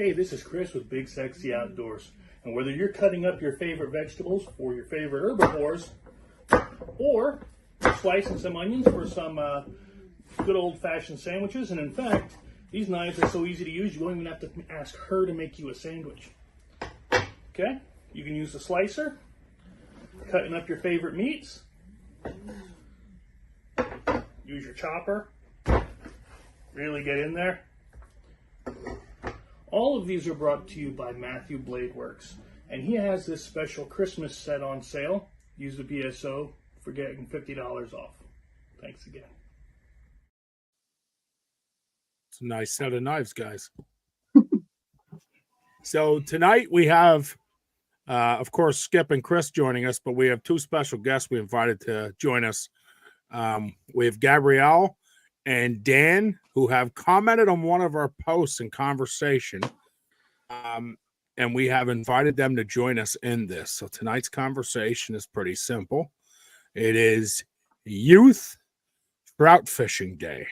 Hey, this is Chris with Big Sexy Outdoors. And whether you're cutting up your favorite vegetables for your favorite herbivores, or slicing some onions for some good old-fashioned sandwiches, and in fact, these knives are so easy to use, you won't even have to ask her to make you a sandwich. Okay? You can use the slicer, cutting up your favorite meats. Use your chopper. Really get in there. All of these are brought to you by Matthew Blade Works, and he has this special Christmas set on sale. Use the BSO for getting $50 off. Thanks again. It's a nice set of knives, guys. So tonight we have, of course, Skip and Chris joining us, but we have two special guests we invited to join us. We have Gabrielle and Dan, who have commented on one of our posts in conversation. And we have invited them to join us in this. So tonight's conversation is pretty simple. It is Youth Trout Fishing Day.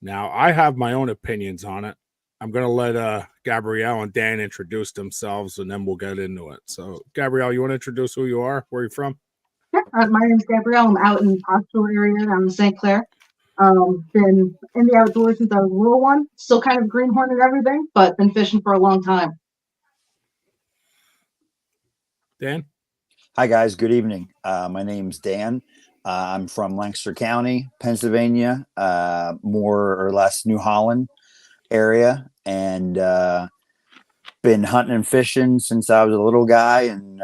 Now, I have my own opinions on it. I'm going to let Gabrielle and Dan introduce themselves, and then we'll get into it. So, Gabrielle, you want to introduce who you are, where you're from? Yeah, my name's Gabrielle. I'm out in the Oxford area. I'm in St. Clair. Been in the outdoors since I was a little one. Still kind of greenhorn and everything, but been fishing for a long time. Dan? Hi, guys. Good evening. My name's Dan. I'm from Lancaster County, Pennsylvania, more or less New Holland area, and been hunting and fishing since I was a little guy. And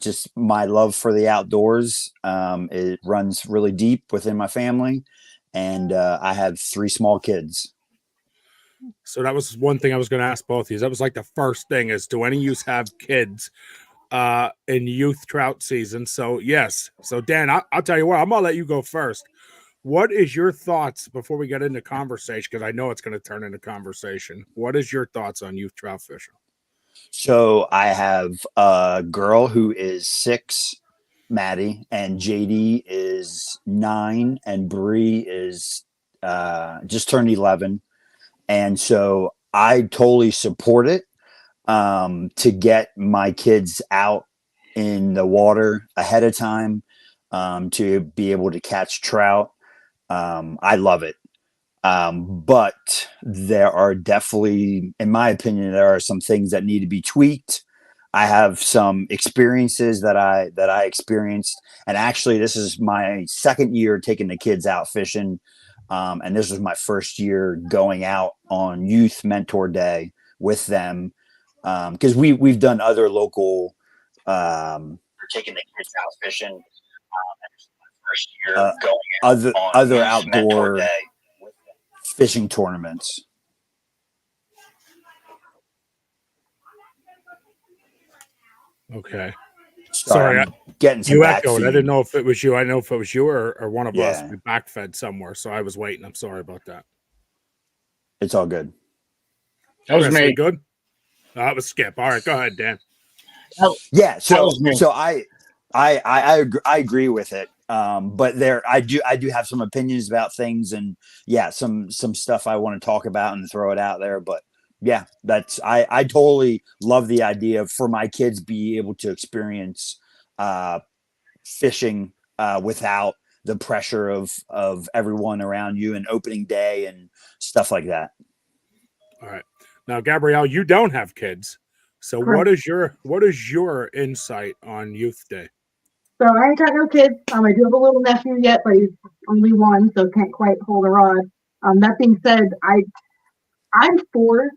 just my love for the outdoors. It runs really deep within my family, and I have 3 small kids. So that was one thing I was going to ask both of you. That was like the first thing is, do any of you have kids in youth trout season? So yes. So Dan, I'll tell you what, I'm going to let you go first. What is your thoughts before we get into conversation? Because I know it's going to turn into conversation. What is your thoughts on youth trout fishing? So I have a girl who is 6, Maddie, and JD is 9, and Bree is just turned 11. And so I totally support it to get my kids out in the water ahead of time to be able to catch trout. I love it. But there are definitely, in my opinion, there are some things that need to be tweaked. I have some experiences that I experienced, and actually this is my second year taking the kids out fishing. And this was my first year going out on Youth Mentor Day with them. Cause we've done other local, taking the kids out fishing. And this is my first year going out other outdoor fishing tournaments. Okay. Sorry, I'm getting some you back echoed. feed. I didn't know if it was you. I know if it was you or one of us. Yeah. We backfed somewhere, so I was waiting. I'm sorry about that. It's all good. That was me. Good. That was Skip. All right, go ahead, Dan. Yeah. So was me. so I agree with it. But I do have some opinions about things, and some stuff I want to talk about and throw it out there. But yeah, I totally love the idea of, for my kids, be able to experience fishing without the pressure of everyone around you and opening day and stuff like that. All right. Now, Gabrielle, you don't have kids. So Correct. what is your insight on Youth Day? So I ain't got no kids. I do have a little nephew yet, but he's only 1, so can't quite hold a rod. That being said, I'm for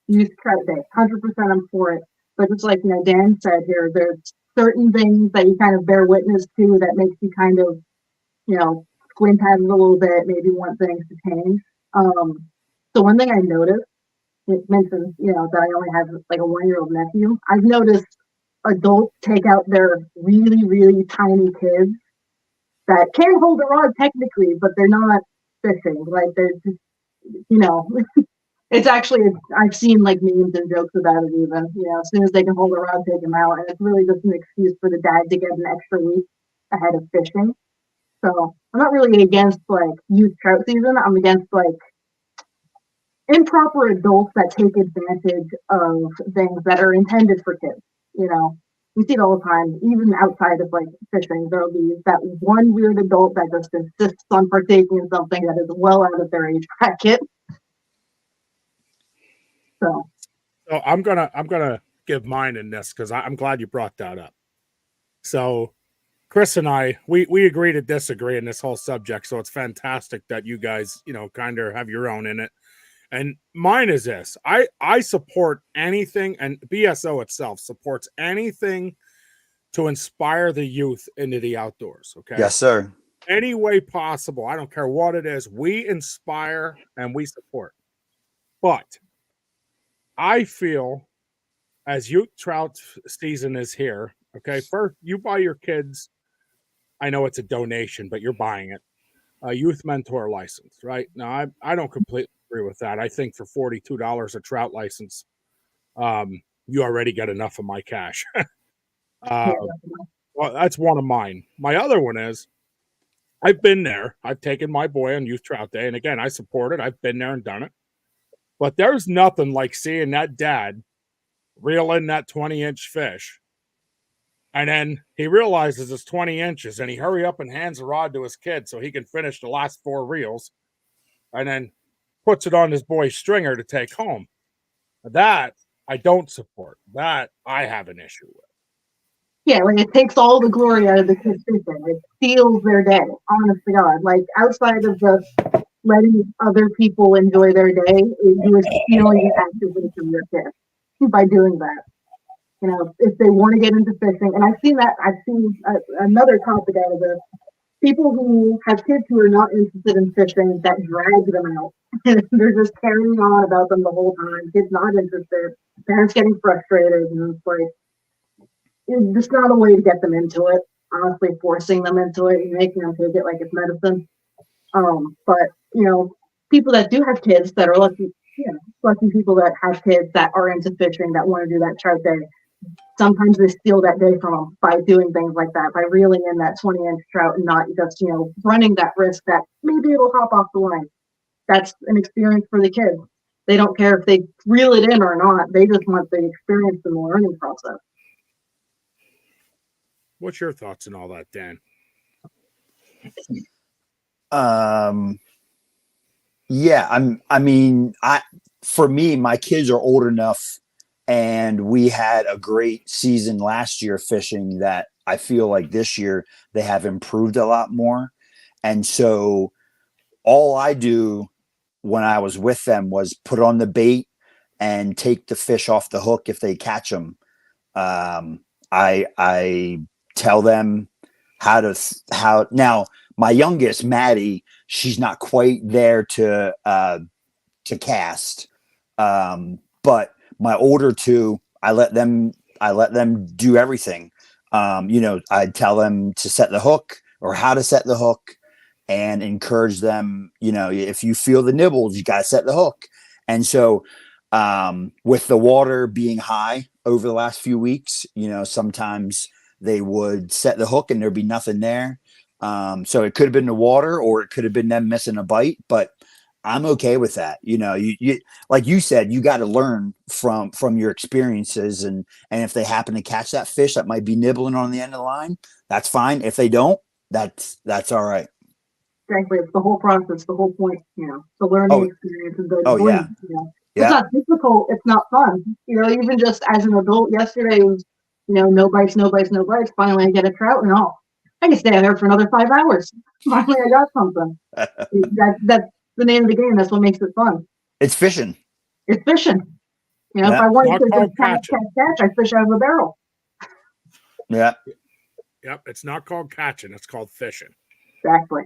Youth Trout Day. 100% I'm for it. But just like Dan said here, there's certain things that you kind of bear witness to that makes you kind of, squint at it a little bit, maybe want things to change. So one thing I noticed, it mentions, that I only have like a 1-year-old nephew. I've noticed adults take out their really, really tiny kids that can hold a rod technically, but they're not fishing. Like they're just, it's actually, I've seen like memes and jokes about it even, as soon as they can hold a rod, take them out. And it's really just an excuse for the dad to get an extra week ahead of fishing. So I'm not really against like youth trout season. I'm against like improper adults that take advantage of things that are intended for kids. You know, we see it all the time, even outside of like fishing. There'll be that one weird adult that just insists on partaking in something that is well out of their age bracket. So I'm gonna give mine in this because I'm glad you brought that up. So Chris and I, we agree to disagree in this whole subject. So it's fantastic that you guys, kind of have your own in it. And mine is this. I support anything, and BSO itself supports anything to inspire the youth into the outdoors. Okay. Yes, sir. Any way possible. I don't care what it is. We inspire and we support. But I feel as youth trout season is here, okay, first you buy your kids, I know it's a donation, but you're buying it, a youth mentor license, right? Now, I don't completely agree with that. I think for $42 a trout license, you already get enough of my cash. Well, that's one of mine. My other one is I've been there. I've taken my boy on Youth Trout Day. And again, I support it. I've been there and done it. But there's nothing like seeing that dad reel in that 20-inch fish. And then he realizes it's 20 inches and he hurry up and hands the rod to his kid so he can finish the last 4 reels and then puts it on his boy's stringer to take home. That I don't support. That I have an issue with. yeah, like it takes all the glory out of the kids fishing. It steals their day, honest to God. Like outside of just letting other people enjoy their day, you are stealing it actively from your kids by doing that. You know, if they want to get into fishing, and I've seen another topic out of this. People who have kids who are not interested in fishing that drag them out. They're just carrying on about them the whole time. Kids not interested, parents getting frustrated, and it's like it's just not a way to get them into it. Honestly, forcing them into it and making them take it like it's medicine. But people that do have kids that are lucky, lucky people that have kids that are into fishing that want to do that trout day. Sometimes they steal that day from them by doing things like that, by reeling in that 20-inch trout and not just, running that risk that maybe it'll hop off the line. That's an experience for the kids. They don't care if they reel it in or not. They just want the experience and the learning process. What's your thoughts on all that, Dan? Yeah, for me, my kids are old enough and we had a great season last year fishing that I feel like this year they have improved a lot more. And so all I do when I was with them was put on the bait and take the fish off the hook if they catch them. I tell them how now my youngest Maddie, she's not quite there to cast. But my older two, I let them do everything. I tell them to set the hook or how to set the hook and encourage them, if you feel the nibbles, you got to set the hook. And so with the water being high over the last few weeks, sometimes they would set the hook and there'd be nothing there. So it could have been the water or it could have been them missing a bite, but I'm okay with that. You like you said, you got to learn from your experiences, and if they happen to catch that fish that might be nibbling on the end of the line, that's fine. If they don't, that's all right. Exactly, it's the whole process, the whole point. The learning experience and the yeah. It's not difficult. It's not fun. Even just as an adult, yesterday was, no bites, no bites, no bites. Finally, I get a trout, and I can stay there for another 5 hours. Finally, I got something. That's the name of the game. That's what makes it fun. It's fishing. It's fishing. If I wanted to just catch, I fish out of a barrel. Yeah. Yep. It's not called catching. It's called fishing. Exactly.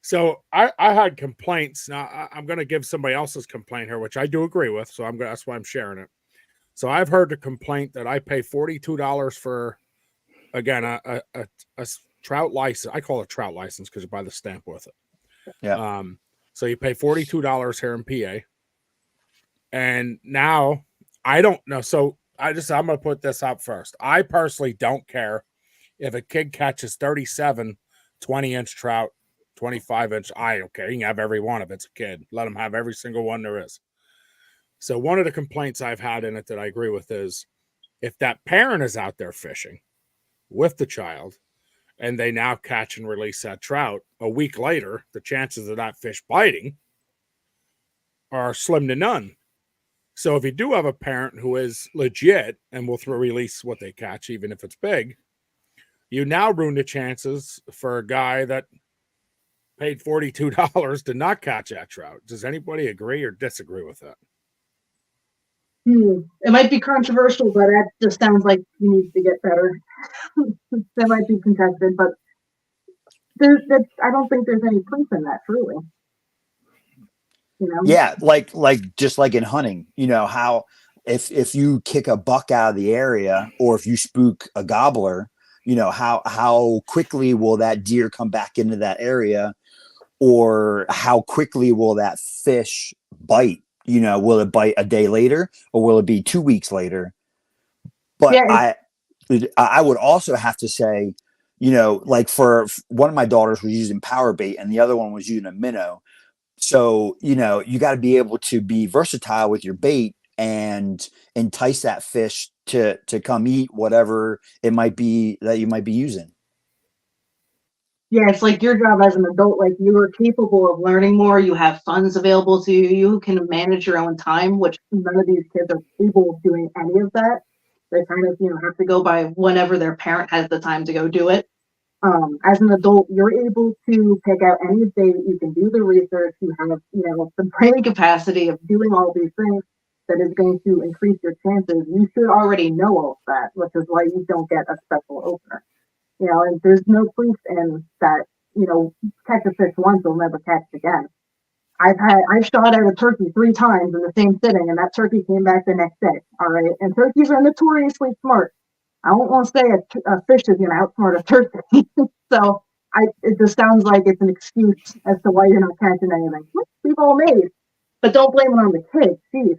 So I had complaints. Now I'm going to give somebody else's complaint here, which I do agree with. So that's why I'm sharing it. So I've heard the complaint that I pay $42 for, again, a trout license. I call it a trout license because you buy the stamp with it. Yeah. So you pay $42 here in PA. And now I don't know. So I'm going to put this up first. I personally don't care if a kid catches 37 20-inch trout, 25-inch. I don't care. You can have every one if it's a kid. Let them have every single one there is. So one of the complaints I've had in it that I agree with is if that parent is out there fishing with the child and they now catch and release that trout, a week later, the chances of that fish biting are slim to none. So if you do have a parent who is legit and will release what they catch, even if it's big, you now ruin the chances for a guy that paid $42 to not catch that trout. Does anybody agree or disagree with that? It might be controversial, but that just sounds like he needs to get better. That might be contested, but I don't think there's any proof in that, truly. You know? Yeah, like just like in hunting, you know, how if you kick a buck out of the area or if you spook a gobbler, you know, how quickly will that deer come back into that area, or how quickly will that fish bite? You know, will it bite a day later or will it be 2 weeks later? But Yeah, I would also have to say, you know, like for one of my daughters was using power bait and the other one was using a minnow. So, you know, you got to be able to be versatile with your bait and entice that fish to come eat whatever it might be that you might be using. Yeah, it's like your job as an adult, like you are capable of learning more, you have funds available to you, you can manage your own time, which none of these kids are capable of doing any of that. They kind of, have to go by whenever their parent has the time to go do it. As an adult, you're able to pick out any bait, you can do the research, you have, the brain capacity of doing all these things that is going to increase your chances. You should already know all of that, which is why you don't get a special opener. And there's no proof in that, catch a fish once, you'll never catch it again. I've shot at a turkey 3 times in the same sitting, and that turkey came back the next day. All right. And turkeys are notoriously smart. I don't want to say a fish is going to outsmart a turkey. So it just sounds like it's an excuse as to why you're not catching anything. We've all made, but don't blame it on the kids. Jeez.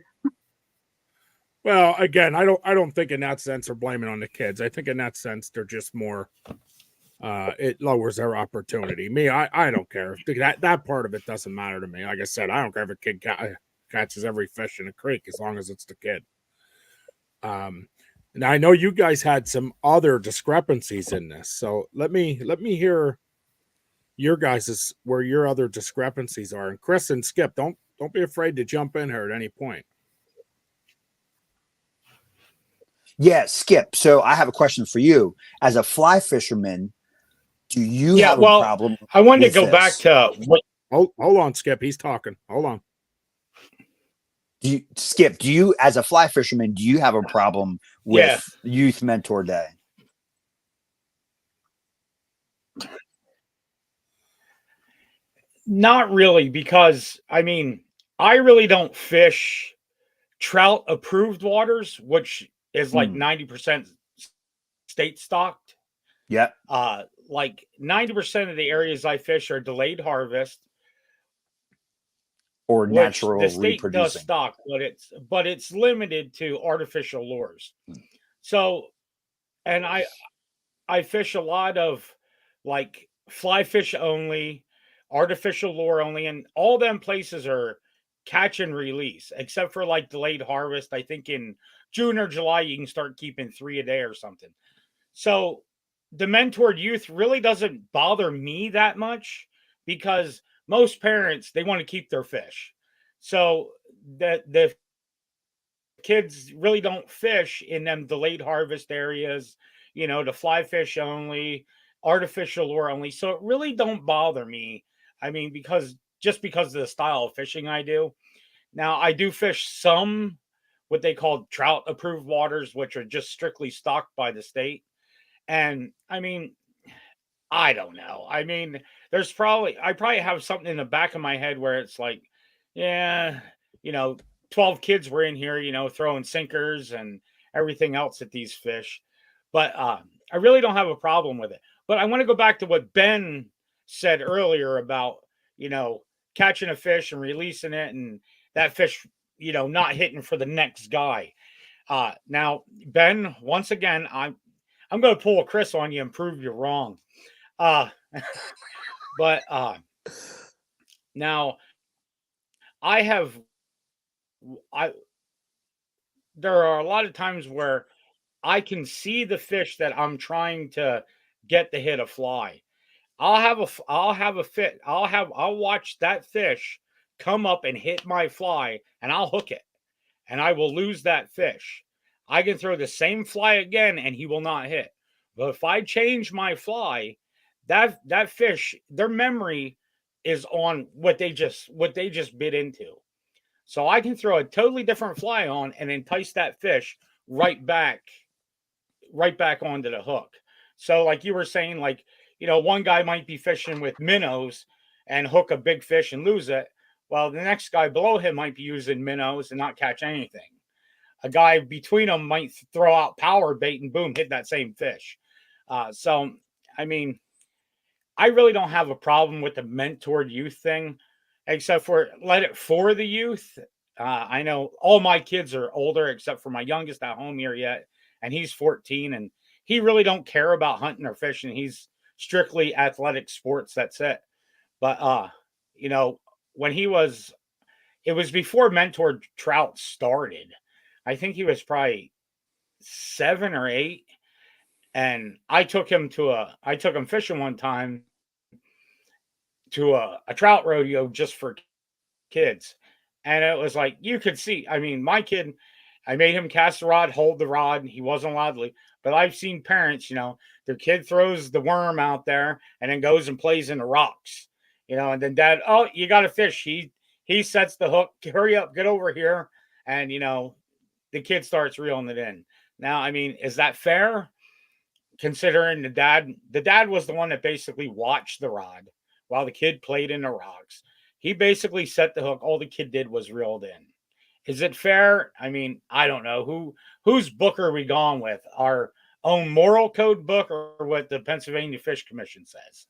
Well, again, I don't think in that sense they're blaming on the kids. I think in that sense they're just more. It lowers their opportunity. Me, I don't care. That part of it doesn't matter to me. Like I said, I don't care if a kid catches every fish in a creek as long as it's the kid. Now I know you guys had some other discrepancies in this, so let me hear your guys's where your other discrepancies are. And Chris and Skip, don't be afraid to jump in here at any point. Yeah, Skip. So I have a question for you. As a fly fisherman, do you have a problem? I wanted to with go back this? to what. Hold on, Skip. He's talking. Hold on. Skip, do you, as a fly fisherman, do you have a problem with Youth Mentor Day? Not really, because I mean, I really don't fish trout approved waters, which is like 90% state stocked. Yeah. Like 90% of the areas I fish are delayed harvest or natural the state reproducing. does stock, but it's limited to artificial lures. So, and I fish a lot of like fly fish only, artificial lure only, and all them places are catch and release, except for like delayed harvest. I think in June or July you can start keeping 3 a day or something. So the mentored youth really doesn't bother me that much because most parents, they want to keep their fish. So the kids really don't fish in them delayed harvest areas, the fly fish only, artificial lure only. So it really don't bother me. I mean, because of the style of fishing I do. Now I do fish some what they call trout approved waters, which are just strictly stocked by the state. And I mean, I don't know. I mean, I probably have something in the back of my head where it's like, yeah, 12 kids were in here, throwing sinkers and everything else at these fish. But I really don't have a problem with it. But I want to go back to what Ben said earlier about, catching a fish and releasing it and that fish, not hitting for the next guy. Now, Ben, once again, I'm going to pull a Chris on you and prove you're wrong. But Now, there are a lot of times where I can see the fish that I'm trying to get to hit a fly. I'll watch that fish come up and hit my fly, and I'll hook it, and I will lose that fish. I can throw the same fly again, and he will not hit. But if I change my fly, that fish, their memory is on what they just bit into. So I can throw a totally different fly on and entice that fish right back onto the hook. So like you were saying, like, one guy might be fishing with minnows and hook a big fish and lose it. Well, the next guy below him might be using minnows and not catch anything. A guy between them might throw out power bait and boom, hit that same fish. So, I mean, I really don't have a problem with the mentored youth thing, except for let it for the youth. I know all my kids are older, except for my youngest at home here yet, and he's 14, and he really don't care about hunting or fishing. He's strictly athletic sports. That's it. But when it was before mentored Trout started. I think he was probably 7 or 8, and I took him fishing one time to a trout rodeo just for kids. And it was like, you could see, I mean, my kid, I made him cast the rod, hold the rod. He wasn't allowed to leave. But I've seen parents, their kid throws the worm out there and then goes and plays in the rocks, and then dad, oh, you got a fish. He sets the hook, hurry up, get over here. And, the kid starts reeling it in. Now, I mean, is that fair? Considering the dad was the one that basically watched the rod while the kid played in the rocks. He basically set the hook. All the kid did was reeled in. Is it fair? I mean, I don't know. Whose book are we going with? Our own moral code book or what the Pennsylvania Fish Commission says?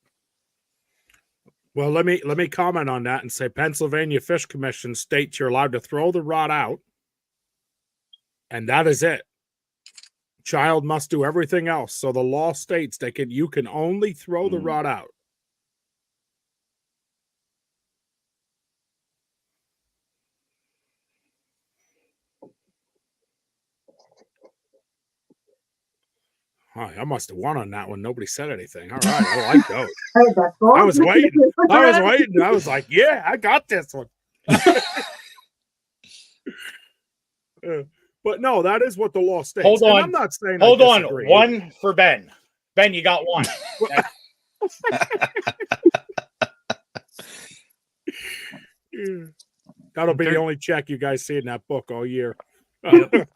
Well, let me comment on that and say Pennsylvania Fish Commission states you're allowed to throw the rod out, and that is it. Child must do everything else. So the law states you can only throw the rod out. I must have won on that one. Nobody said anything. All right, I like those. I was waiting. I was like, yeah, I got this one. But no, that is what the law states. Hold on. And I'm not saying. Hold on. One for Ben. Ben, you got one. That'll be the only check you guys see in that book all year. Yep.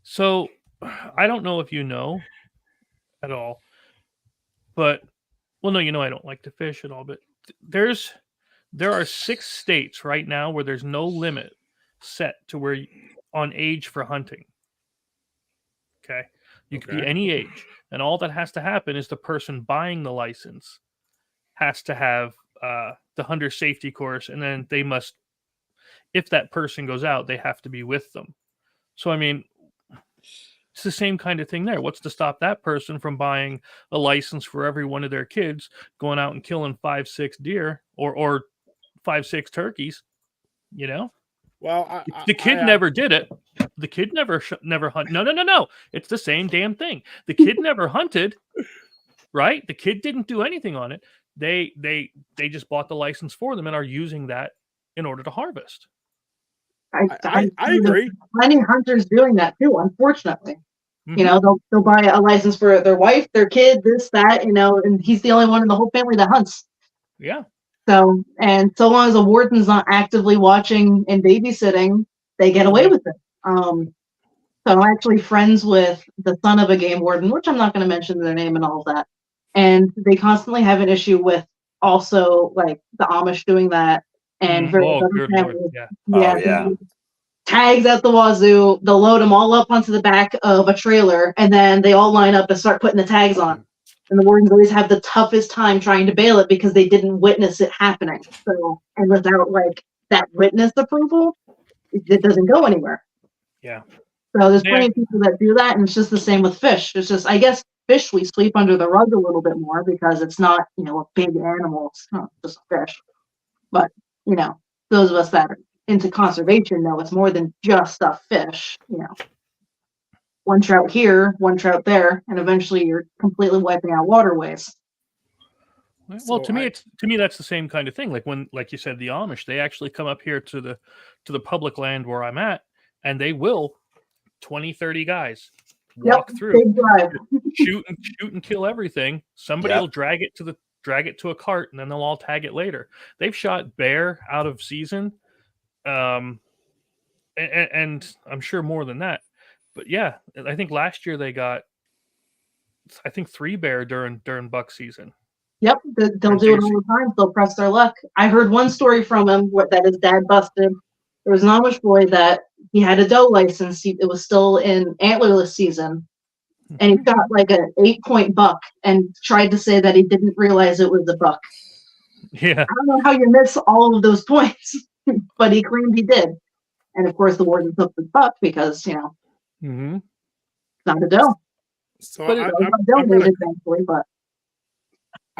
So, I don't know if you know at all, but I don't like to fish at all. But there are 6 states right now where there's no limit set to where on age for hunting. Okay, you could be any age, and all that has to happen is the person buying the license has to have the hunter safety course, and then they must, if that person goes out, they have to be with them. So I mean, it's the same kind of thing there. What's to stop that person from buying a license for every one of their kids, going out and killing 5-6 deer or 5-6 turkeys? Well, the kid never did it. The kid never hunted. No. It's the same damn thing. The kid never hunted, right? The kid didn't do anything on it. They just bought the license for them and are using that in order to harvest. I agree. Many hunters doing that too, unfortunately. They'll buy a license for their wife, their kid, this, that, and he's the only one in the whole family that hunts. Yeah. So long as a warden's not actively watching and babysitting, they get away with it. So I'm actually friends with the son of a game warden, which I'm not going to mention their name and all of that. And they constantly have an issue with also like the Amish doing that and various other families. Yeah. Tags at the wazoo. They'll load them all up onto the back of a trailer, and then they all line up and start putting the tags on. And the wardens always have the toughest time trying to bail it because they didn't witness it happening. So, and without like that witness approval, it doesn't go anywhere. Yeah. So there's plenty of people that do that, and it's just the same with fish. It's just, I guess, fish, we sweep under the rug a little bit more because it's not, a big animal. It's not just a fish. But, those of us that are into conservation know it's more than just a fish, one trout here, one trout there, and eventually you're completely wiping out waterways. Well, So to me, that's the same kind of thing. Like you said, the Amish, they actually come up here to the public land where I'm at, and they will 20, 30 guys walk through, big drive. shoot and kill everything. Somebody Yep. will drag it to a cart, and then they'll all tag it later. They've shot bear out of season, and I'm sure more than that. But yeah, I think last year they got, 3 bear during buck season. Yep, they'll do it all the time. They'll press their luck. I heard one story from him that his dad busted. There was an Amish boy that he had a doe license. It was still in antlerless season, and he got like an 8-point buck and tried to say that he didn't realize it was a buck. Yeah, I don't know how you miss all of those points, but he claimed he did. And of course, the warden took the buck because it's not a doe. So But I'm Donated, thankfully, but.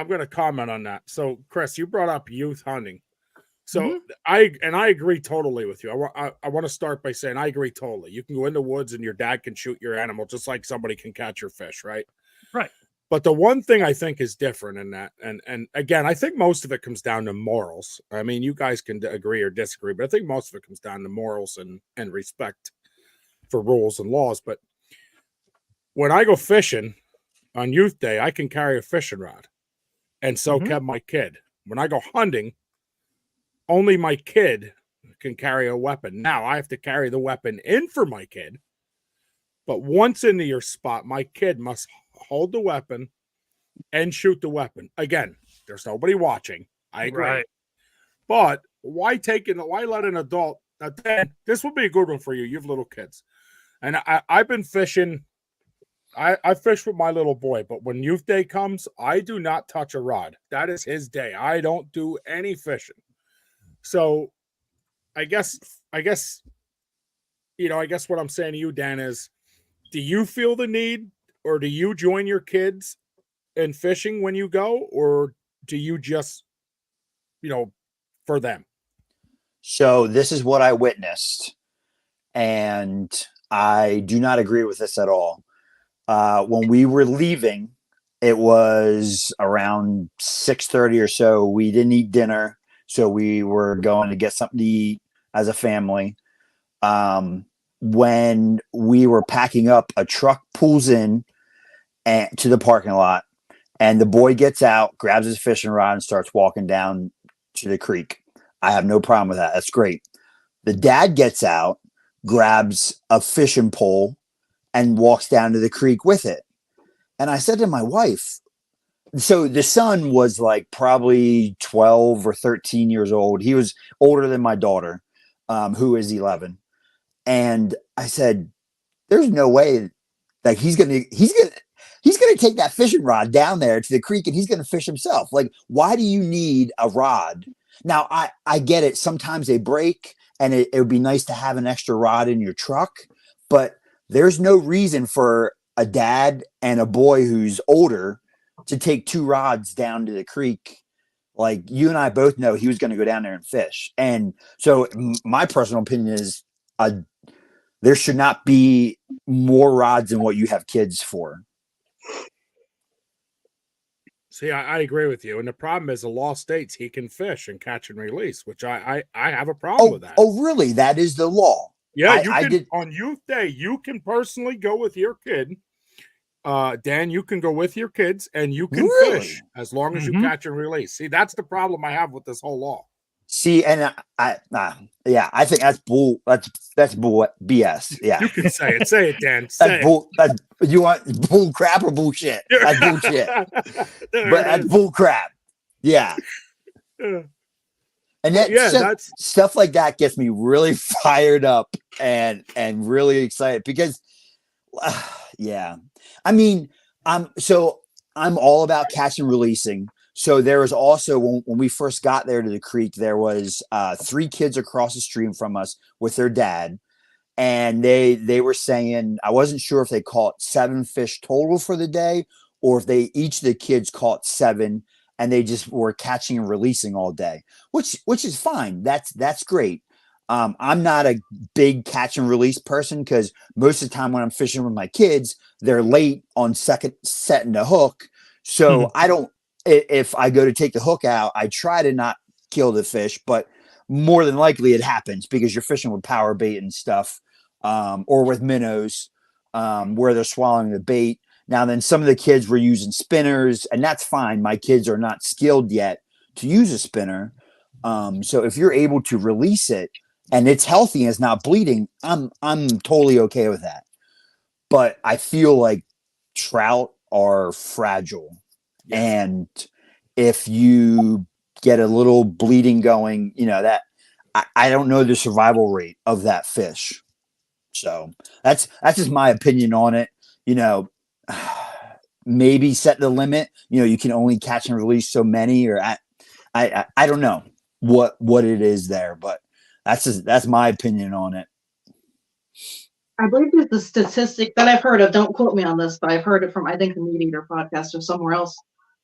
going to comment on that. So, Chris, you brought up youth hunting. So I agree totally with you. I want to start by saying I agree totally. You can go in the woods and your dad can shoot your animal just like somebody can catch your fish, right? Right. But the one thing I think is different in that, and again, I think most of it comes down to morals. I mean, you guys can agree or disagree, but I think most of it comes down to morals and respect for rules and laws. But when I go fishing on youth day, I can carry a fishing rod, and so can my kid. When I go hunting, only my kid can carry a weapon. Now I have to carry the weapon in for my kid, but once into your spot, my kid must hold the weapon and shoot the weapon. Again, there's nobody watching. I agree. Right. But why let an adult? Now, Dan, this would be a good one for you. You have little kids. And I've been fishing. I fish with my little boy, but when youth day comes, I do not touch a rod. That is his day. I don't do any fishing. So I guess what I'm saying to you, Dan, is do you feel the need, or do you join your kids in fishing when you go, or do you just, for them? So this is what I witnessed, and I do not agree with this at all. When we were leaving, it was around 6:30 or so. We didn't eat dinner, so we were going to get something to eat as a family. When we were packing up, a truck pulls in to the parking lot, and the boy gets out, grabs his fishing rod, and starts walking down to the creek. I have no problem with that. That's great. The dad gets out, grabs a fishing pole, and walks down to the creek with it. And I said to my wife, so the son was like probably 12 or 13 years old. He was older than my daughter, who is 11. And I said, there's no way that he's going to take that fishing rod down there to the creek and he's going to fish himself. Like, why do you need a rod? Now, I get it. Sometimes they break, and it would be nice to have an extra rod in your truck, but there's no reason for a dad and a boy who's older to take 2 rods down to the creek. Like, you and I both know he was going to go down there and fish. And so my personal opinion is there should not be more rods than what you have kids for. See, I agree with you. And the problem is the law states he can fish and catch and release, which I have a problem with that. Oh, really? That is the law. Yeah, I did. On youth day, you can personally go with your kid. Dan, you can go with your kids and you can fish as long as you catch and release. See, that's the problem I have with this whole law. See, and I think that's bull. That's bull BS. Yeah, You can say it. Say it, Dan. Say that's bull. That's, you want bull crap or bullshit? That's bullshit. But that's bull crap. Yeah. And that's stuff like that gets me really fired up and really excited because, yeah. I mean, I'm all about catch and releasing. So there was also, when we first got there to the creek, there was 3 kids across the stream from us with their dad. and they were saying, I wasn't sure if they caught 7 fish total for the day, or if each of the kids caught 7 and they just were catching and releasing all day, which is fine. That's great. I'm not a big catch and release person, because most of the time when I'm fishing with my kids, they're late on second setting the hook. So I don't, if I go to take the hook out, I try to not kill the fish, but more than likely it happens because you're fishing with power bait and stuff, or with minnows, where they're swallowing the bait. Now, then some of the kids were using spinners, and that's fine. My kids are not skilled yet to use a spinner. So if you're able to release it and it's healthy and it's not bleeding, I'm totally okay with that. But I feel like trout are fragile. Yes. And if you get a little bleeding going, that I don't know the survival rate of that fish. So that's just my opinion on it. Maybe set the limit. You can only catch and release so many, or I don't know what it is there, but that's my opinion on it. I believe there's the statistic that I've heard of. Don't quote me on this, but I've heard it from, I think, the Meat Eater podcast or somewhere else,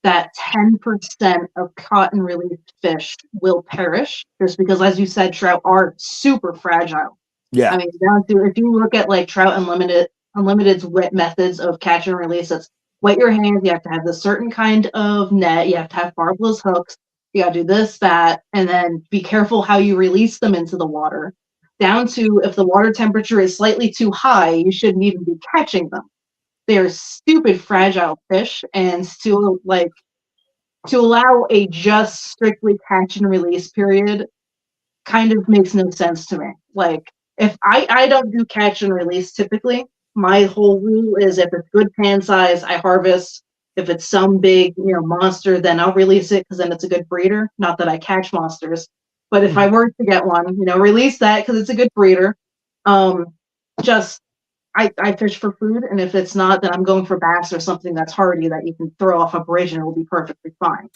that 10% of caught and released fish will perish just because, as you said, trout are super fragile. Yeah. I mean, down to, if you look at like Trout Unlimited's wet methods of catch and release, it's wet your hands. You have to have this certain kind of net. You have to have barbless hooks. You got to do this, that, and then be careful how you release them into the water. Down to, if the water temperature is slightly too high, you shouldn't even be catching them. They're stupid fragile fish, and to allow a just strictly catch and release period kind of makes no sense to me. Like, if I don't do catch and release typically, my whole rule is, if it's good pan size, I harvest. If it's some big, monster, then I'll release it, because then it's a good breeder. Not that I catch monsters, but if I were to get one, release that because it's a good breeder. Just I fish for food, and if it's not, then I'm going for bass or something that's hardy that you can throw off a bridge and it will be perfectly fine.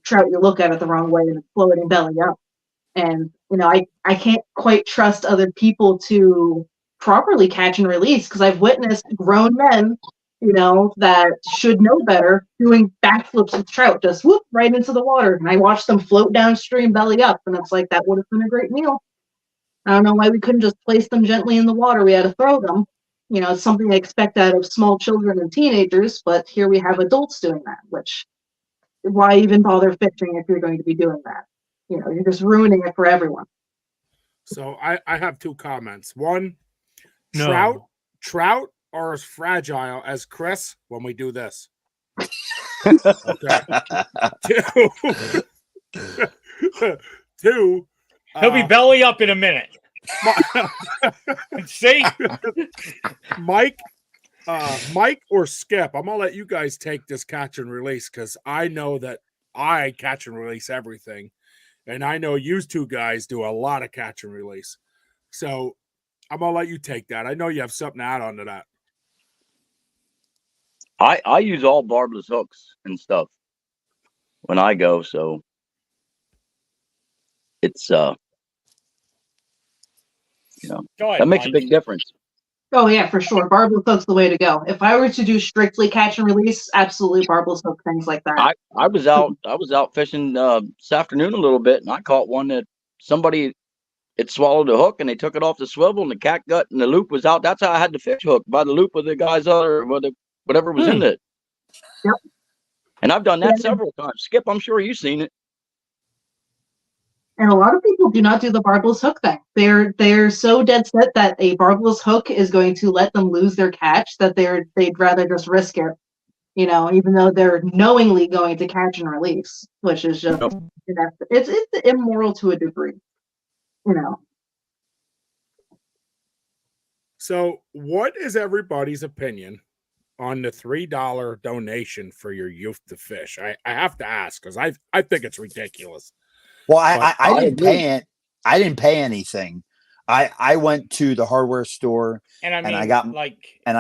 Trout, you look at it the wrong way and it's floating belly up. And I can't quite trust other people to properly catch and release, because I've witnessed grown men, that should know better, doing backflips with trout, just whoop right into the water. And I watched them float downstream belly up, and it's like, that would have been a great meal. I don't know why we couldn't just place them gently in the water. We had to throw them. It's something I expect out of small children and teenagers, but here we have adults doing that, which, why even bother fishing if you're going to be doing that? You're just ruining it for everyone. So I have 2 comments. One, No. trout are as fragile as Chris when we do this. Okay. 2, He'll be belly up in a minute. See? Mike or Skip, I'm gonna let you guys take this catch and release, because I know that I catch and release everything, and I know you 2 guys do a lot of catch and release. So I'm gonna let you take that. I know you have something to add on to that. I use all barbless hooks and stuff when I go, so it's Go ahead, that makes a Mike. big difference. Oh yeah, for sure. Barbless hook's the way to go. If I were to do strictly catch and release, absolutely barbless hook, things like that. I was out fishing this afternoon a little bit, and I caught one that somebody, it swallowed a hook and they took it off the swivel, and the cat gut and the loop was out. That's how I had the fish hooked, by the loop of the guy's other, whatever was in it. Yep. And I've done that several times. Skip, I'm sure you've seen it. And a lot of people do not do the barbless hook thing. They're so dead set that a barbless hook is going to let them lose their catch that they'd rather just risk it, even though they're knowingly going to catch and release, which is just it's immoral to a degree, So what is everybody's opinion on the $3 donation for your youth to fish? I have to ask, because I think it's ridiculous. Well, I didn't agree. pay it. I didn't pay anything. I went to the hardware store And I mean, I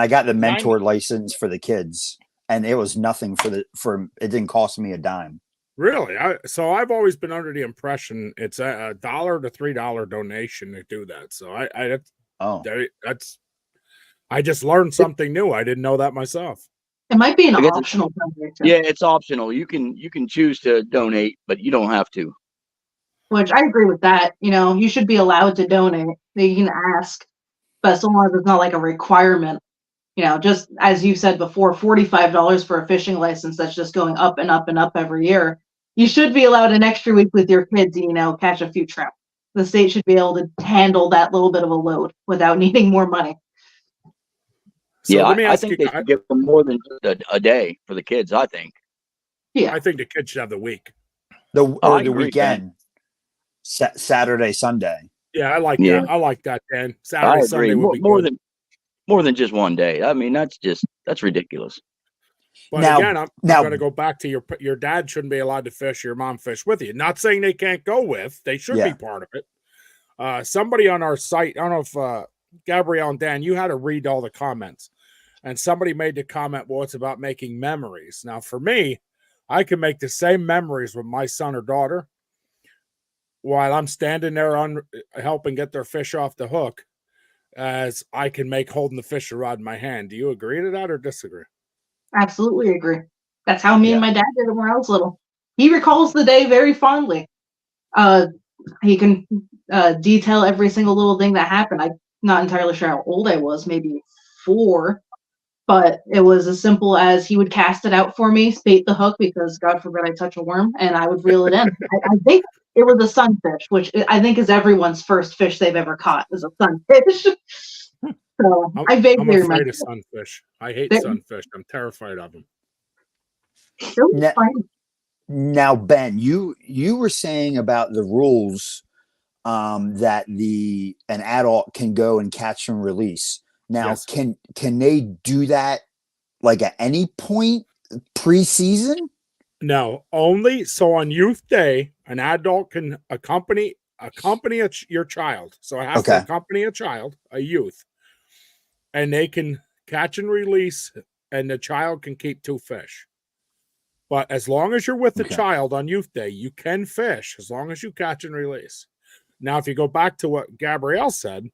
got the mentor license for the kids, and it was nothing for it didn't cost me a dime. Really? So I've always been under the impression it's a $1 to $3 donation to do that. So Oh, I just learned something new. I didn't know that myself. It might be an I guess optional project, Yeah, it's optional. You can choose to donate, but you don't have to. which I agree with that. You should be allowed to donate. You can ask, but so long as it's not like a requirement. Just as you said before, $45 for a fishing license that's just going up and up and up every year. You should be allowed an extra week with your kids, catch a few trout. The state should be able to handle that little bit of a load without needing more money. So Yeah, let me I ask think you. they should give them more than just a day for the kids. I think. Yeah. I think the kids should have the week. I the agree, weekend, Saturday, Sunday. Yeah, I like Yeah. that. I like that, Dan. I Saturday, agree. Sunday would be More good. than just one day. I mean, that's ridiculous. But Now- again, I'm going to go back to your dad shouldn't be allowed to fish. Your mom fish with you. Not saying they can't go with. They should be Yeah. part of it. Somebody on our site, I don't know if Gabrielle and Dan, you had to read all the comments. And somebody made the comment, well, it's about making memories. Now, for me, I can make the same memories with my son or daughter while I'm standing there helping get their fish off the hook as I can make holding the fishing rod in my hand. Do you agree to that or disagree? Absolutely agree. That's how me and Yeah. my dad did it when I was little. He recalls the day very fondly. He can detail every single little thing that happened. I'm not entirely sure how old I was, maybe 4, but it was as simple as he would cast it out for me, bait the hook because God forbid I touch a worm, and I would reel it in. I think it was a sunfish, which I think is everyone's first fish they've ever caught is a sunfish. So I I'm vaguely afraid remember. of sunfish. I hate They're- sunfish. I'm terrified of them. It was Ne- fine. Now, Ben, you were saying about the rules that an adult can go and catch and release. Now, Yes. can they do that like at any point preseason? No, only so on youth day, an adult can accompany your child. So it has to Okay. accompany a child, a youth, and they can catch and release, and the child can keep 2 fish. But as long as you're with the Okay. child on youth day, you can fish as long as you catch and release. Now, if you go back to what Gabrielle said,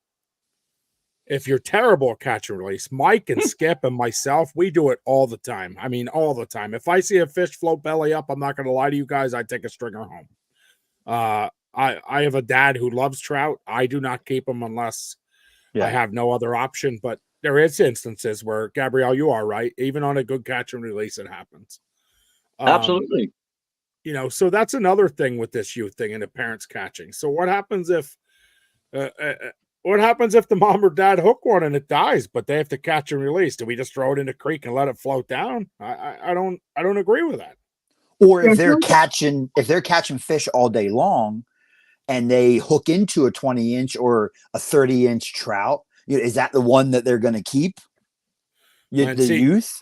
if you're terrible at catch and release, Mike and Skip and myself, we do it all the time. I mean, all the time. If I see a fish float belly up, I'm not going to lie to you guys, I take a stringer home. I have a dad who loves trout. I do not keep them unless I have no other option. But there is instances where, Gabrielle, you are right. Even on a good catch and release, it happens. Absolutely. So that's another thing with this youth thing and the parents catching. So what happens if the mom or dad hook one and it dies, but they have to catch and release? Do we just throw it in the creek and let it float down? I don't agree with that. Or if they're catching fish all day long and they hook into a 20-inch or a 30-inch trout, is that the one that they're going to keep? Youth?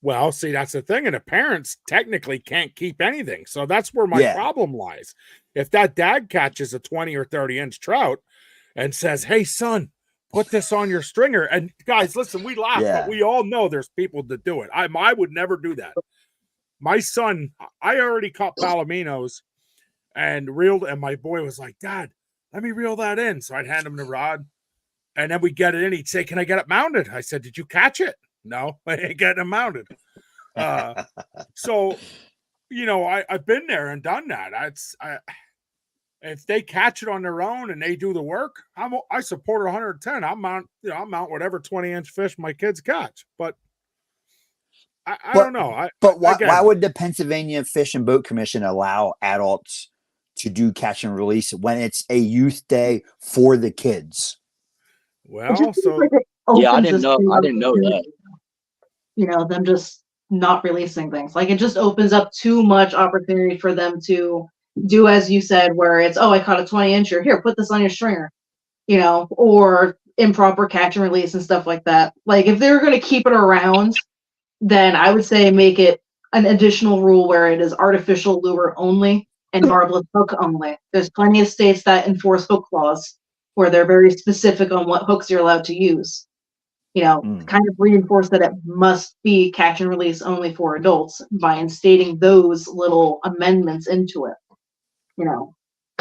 Well, see, that's the thing. And the parents technically can't keep anything. So that's where my problem lies. If that dad catches a 20 or 30-inch trout and says, hey, son, put this on your stringer. And guys, listen, we laugh, but we all know there's people that do it. I would never do that. My son, I already caught palominos and reeled, and my boy was like, Dad, let me reel that in. So I'd hand him the rod, and then we'd get it in. He'd say, can I get it mounted? I said, did you catch it? No, I ain't getting it mounted. So, I've been there and done that. If they catch it on their own and they do the work, I support 110. I'll mount whatever 20-inch fish my kids catch. But I don't know. Why would the Pennsylvania Fish and Boat Commission allow adults to do catch and release when it's a youth day for the kids? Well, I didn't know that. Them just not releasing things. Like, it just opens up too much opportunity for them to do, as you said, where it's, I caught a 20-incher. Here, put this on your stringer. Or improper catch and release and stuff like that. Like, if they're going to keep it around, then I would say make it an additional rule where it is artificial lure only and barbless hook only. There's plenty of states that enforce hook laws where they're very specific on what hooks you're allowed to use. Kind of reinforce that it must be catch and release only for adults by instating those little amendments into it.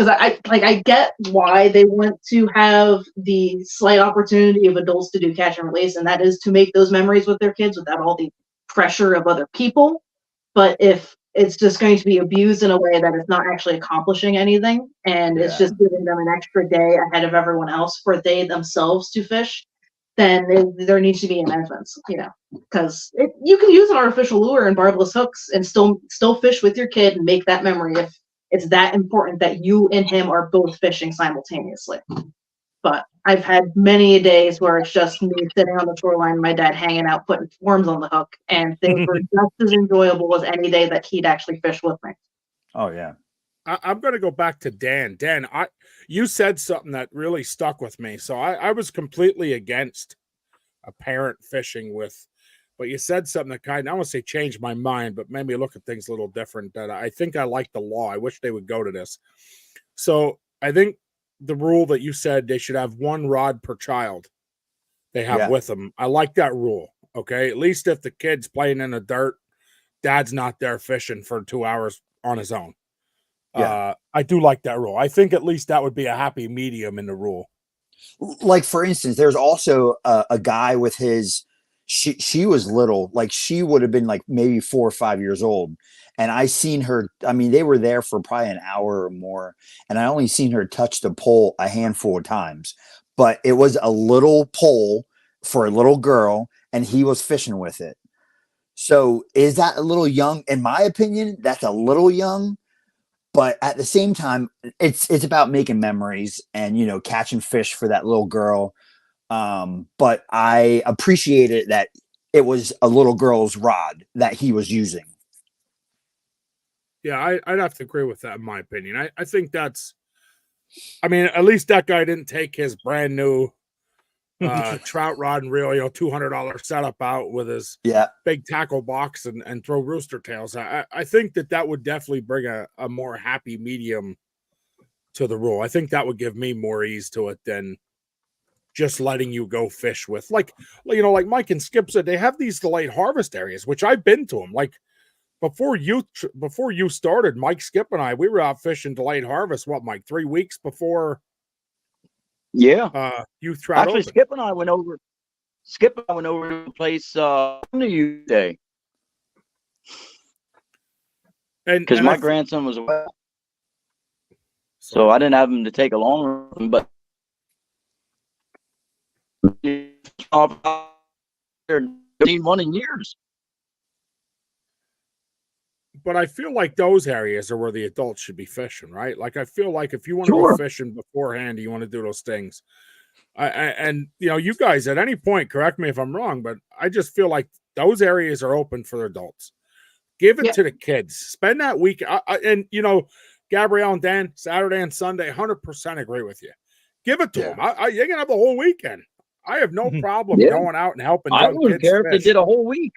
because I get why they want to have the slight opportunity of adults to do catch and release, and that is to make those memories with their kids without all the pressure of other people. But if it's just going to be abused in a way that is not actually accomplishing anything, and it's just giving them an extra day ahead of everyone else for they themselves to fish, then there needs to be amendments, because you can use an artificial lure and barbless hooks and still fish with your kid and make that memory if it's that important that you and him are both fishing simultaneously. But I've had many days where it's just me sitting on the shoreline and my dad hanging out putting worms on the hook, and they were just as enjoyable as any day that he'd actually fish with me. Oh yeah. I'm going to go back to Dan. Dan, you said something that really stuck with me. So I was completely against a parent fishing with, but you said something that kind of, I don't want to say changed my mind, but made me look at things a little different. That I think I like the law. I wish they would go to this. So I think the rule that you said they should have one rod per child they have with them. I like that rule. Okay. At least if the kid's playing in the dirt, dad's not there fishing for 2 hours on his own. Yeah. I do like that rule. I think at least that would be a happy medium in the rule. Like, for instance, there's also a guy with his, she was little, like she would have been like maybe 4 or 5 years old. And I seen her, I mean, they were there for probably an hour or more. And I only seen her touch the pole a handful of times, but it was a little pole for a little girl and he was fishing with it. So is that a little young? In my opinion, that's a little young. But at the same time, it's about making memories and, catching fish for that little girl. But I appreciated that it was a little girl's rod that he was using. Yeah, I'd have to agree with that in my opinion. I think that's, I mean, at least that guy didn't take his brand new trout rod and reel, $200 setup out with his big tackle box and throw rooster tails. I think that would definitely bring a more happy medium to the rule. I think that would give me more ease to it than just letting you go fish with, like Mike and Skip said, they have these delayed harvest areas, which I've been to them. Like before you started, Mike, Skip, and I, we were out fishing delayed harvest. What, Mike, 3 weeks before? Yeah. Youth Trout. Actually, Skip and I went over to the place on the youth day. Because my grandson was away. So I didn't have him to take along with him, but 1 in years. But I feel like those areas are where the adults should be fishing, right? Like, I feel like if you want to go fishing beforehand, you want to do those things. And you guys at any point, correct me if I'm wrong, but I just feel like those areas are open for the adults. Give it to the kids. Spend that week. And Gabrielle and Dan, Saturday and Sunday, 100% agree with you. Give it to them. You're going to have the whole weekend. I have no problem going out and helping young kids. I wouldn't care if they did a whole week.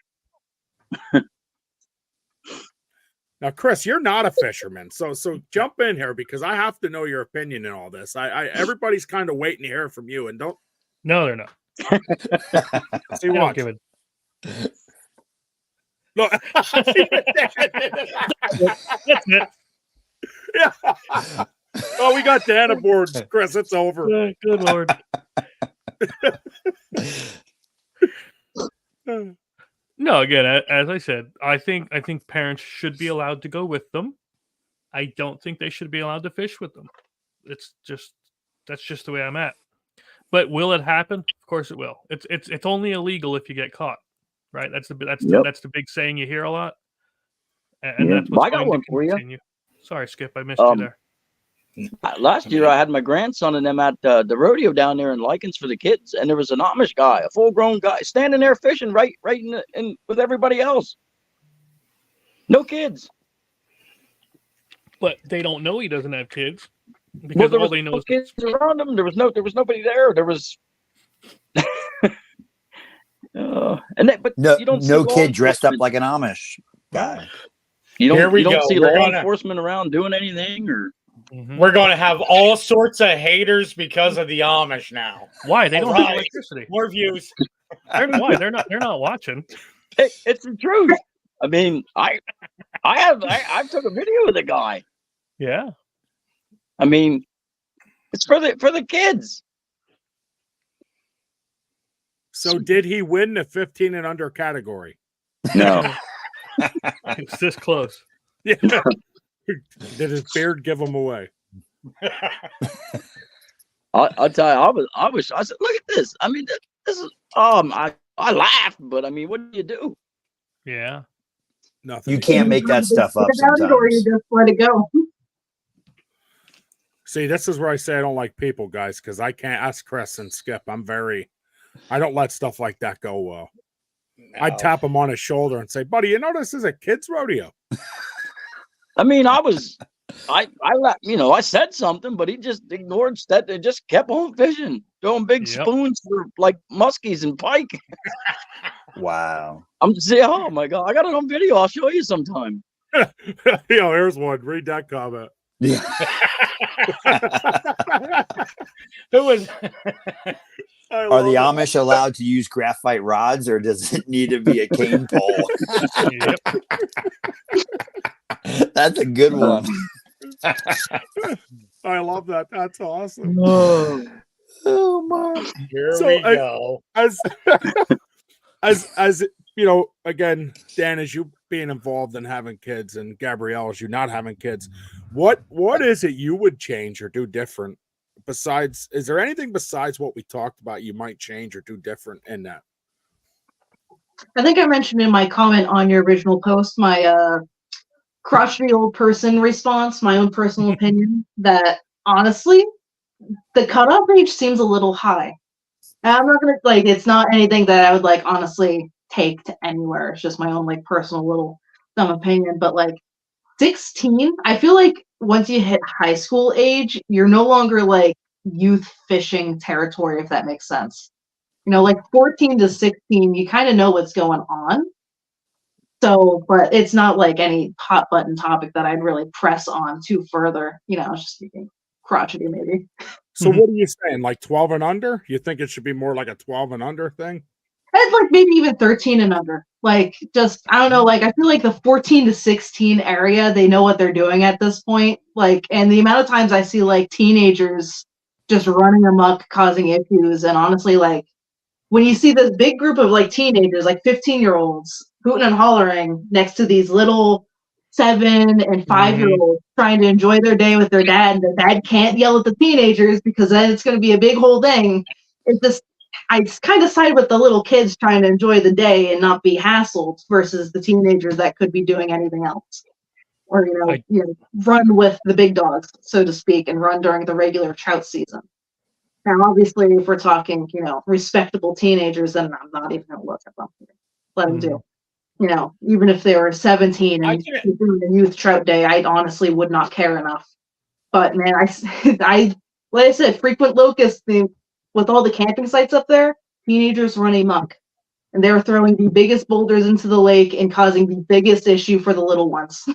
Now, Chris, you're not a fisherman, so jump in here because I have to know your opinion in all this. Everybody's kind of waiting to hear from you, and don't. No, they're not. See what? Give it. No. That's it. Yeah. Oh, we got Dan aboard, Chris. It's over. Good Lord. No, again, as I said, I think parents should be allowed to go with them. I don't think they should be allowed to fish with them. That's just the way I'm at. But will it happen? Of course it will. It's only illegal if you get caught, right? That's the big saying you hear a lot. And that's what's I got one for you. Sorry, Skip, I missed you there. Last year, I had my grandson and them at the rodeo down there in Likens for the kids, and there was an Amish guy, a full-grown guy, standing there fishing right in with everybody else. No kids. But they don't know he doesn't have kids because all they know is kids around him. There was nobody there. There was. You don't no kid dressed up like an Amish guy. You don't see law enforcement around doing anything, or. Mm-hmm. We're going to have all sorts of haters because of the Amish now. Why? They don't have electricity. More views. Why? They're not watching. It's the truth. I mean, I took a video of the guy. Yeah. I mean, it's for the kids. So did he win the 15 and under category? No. It's this close. Yeah. Did his beard give him away? I'll tell you, I said, look at this. I mean, this is I laughed, but I mean, what do you do? Yeah. Nothing. You can't make that stuff up Think about it, or you sometimes. just let it go. See, this is where I say I don't like people, guys, because I can't ask Chris and Skip. I don't let stuff like that go well. I'd tap him on his shoulder and say, buddy, you know this is a kid's rodeo. I mean, I said something, but he just ignored that. They just kept on fishing, throwing big spoons for like muskies and pike. Wow. I'm just saying, oh my God, I got it on video. I'll show you sometime. Here's one. Read that comment. Yeah. Who was? Are the Amish allowed to use graphite rods, or does it need to be a cane pole? Yep. That's a good one. I love that. That's awesome. Oh my. Here So we go. As you know, again, Dan, as you being involved in having kids, and Gabrielle, as you not having kids, what is it you would change or do different? Besides, is there anything besides what we talked about you might change or do different in that? I think I mentioned in my comment on your original post, my crotchety old person response, my own personal opinion, that honestly, the cutoff age seems a little high. And I'm not gonna it's not anything that I would honestly take to anywhere. It's just my own personal little dumb opinion. But 16, I feel like once you hit high school age, you're no longer youth fishing territory, if that makes sense. 14 to 16, you kind of know what's going on. So, but it's not any hot button topic that I'd really press on to further. It's just speaking crotchety maybe. So what are you saying? 12 and under? You think it should be more like a 12 and under thing? I'd maybe even 13 and under. Just, I don't know, I feel the 14 to 16 area, they know what they're doing at this point. And the amount of times I see teenagers just running amok, causing issues. And honestly, when you see this big group of teenagers, 15-year-olds hooting and hollering next to these little 7 and 5-year-olds trying to enjoy their day with their dad, and their dad can't yell at the teenagers because then it's going to be a big whole thing. It's just, I kind of side with the little kids trying to enjoy the day and not be hassled versus the teenagers that could be doing anything else. Or, run with the big dogs, so to speak, and run during the regular trout season. Now, obviously, if we're talking, respectable teenagers, then I'm not even going to look at them. Let them do. Even if they were 17 and doing the youth trout day, I honestly would not care enough. But man, I like I said, frequent locust, with all the camping sites up there, teenagers run amok. And they're throwing the biggest boulders into the lake and causing the biggest issue for the little ones.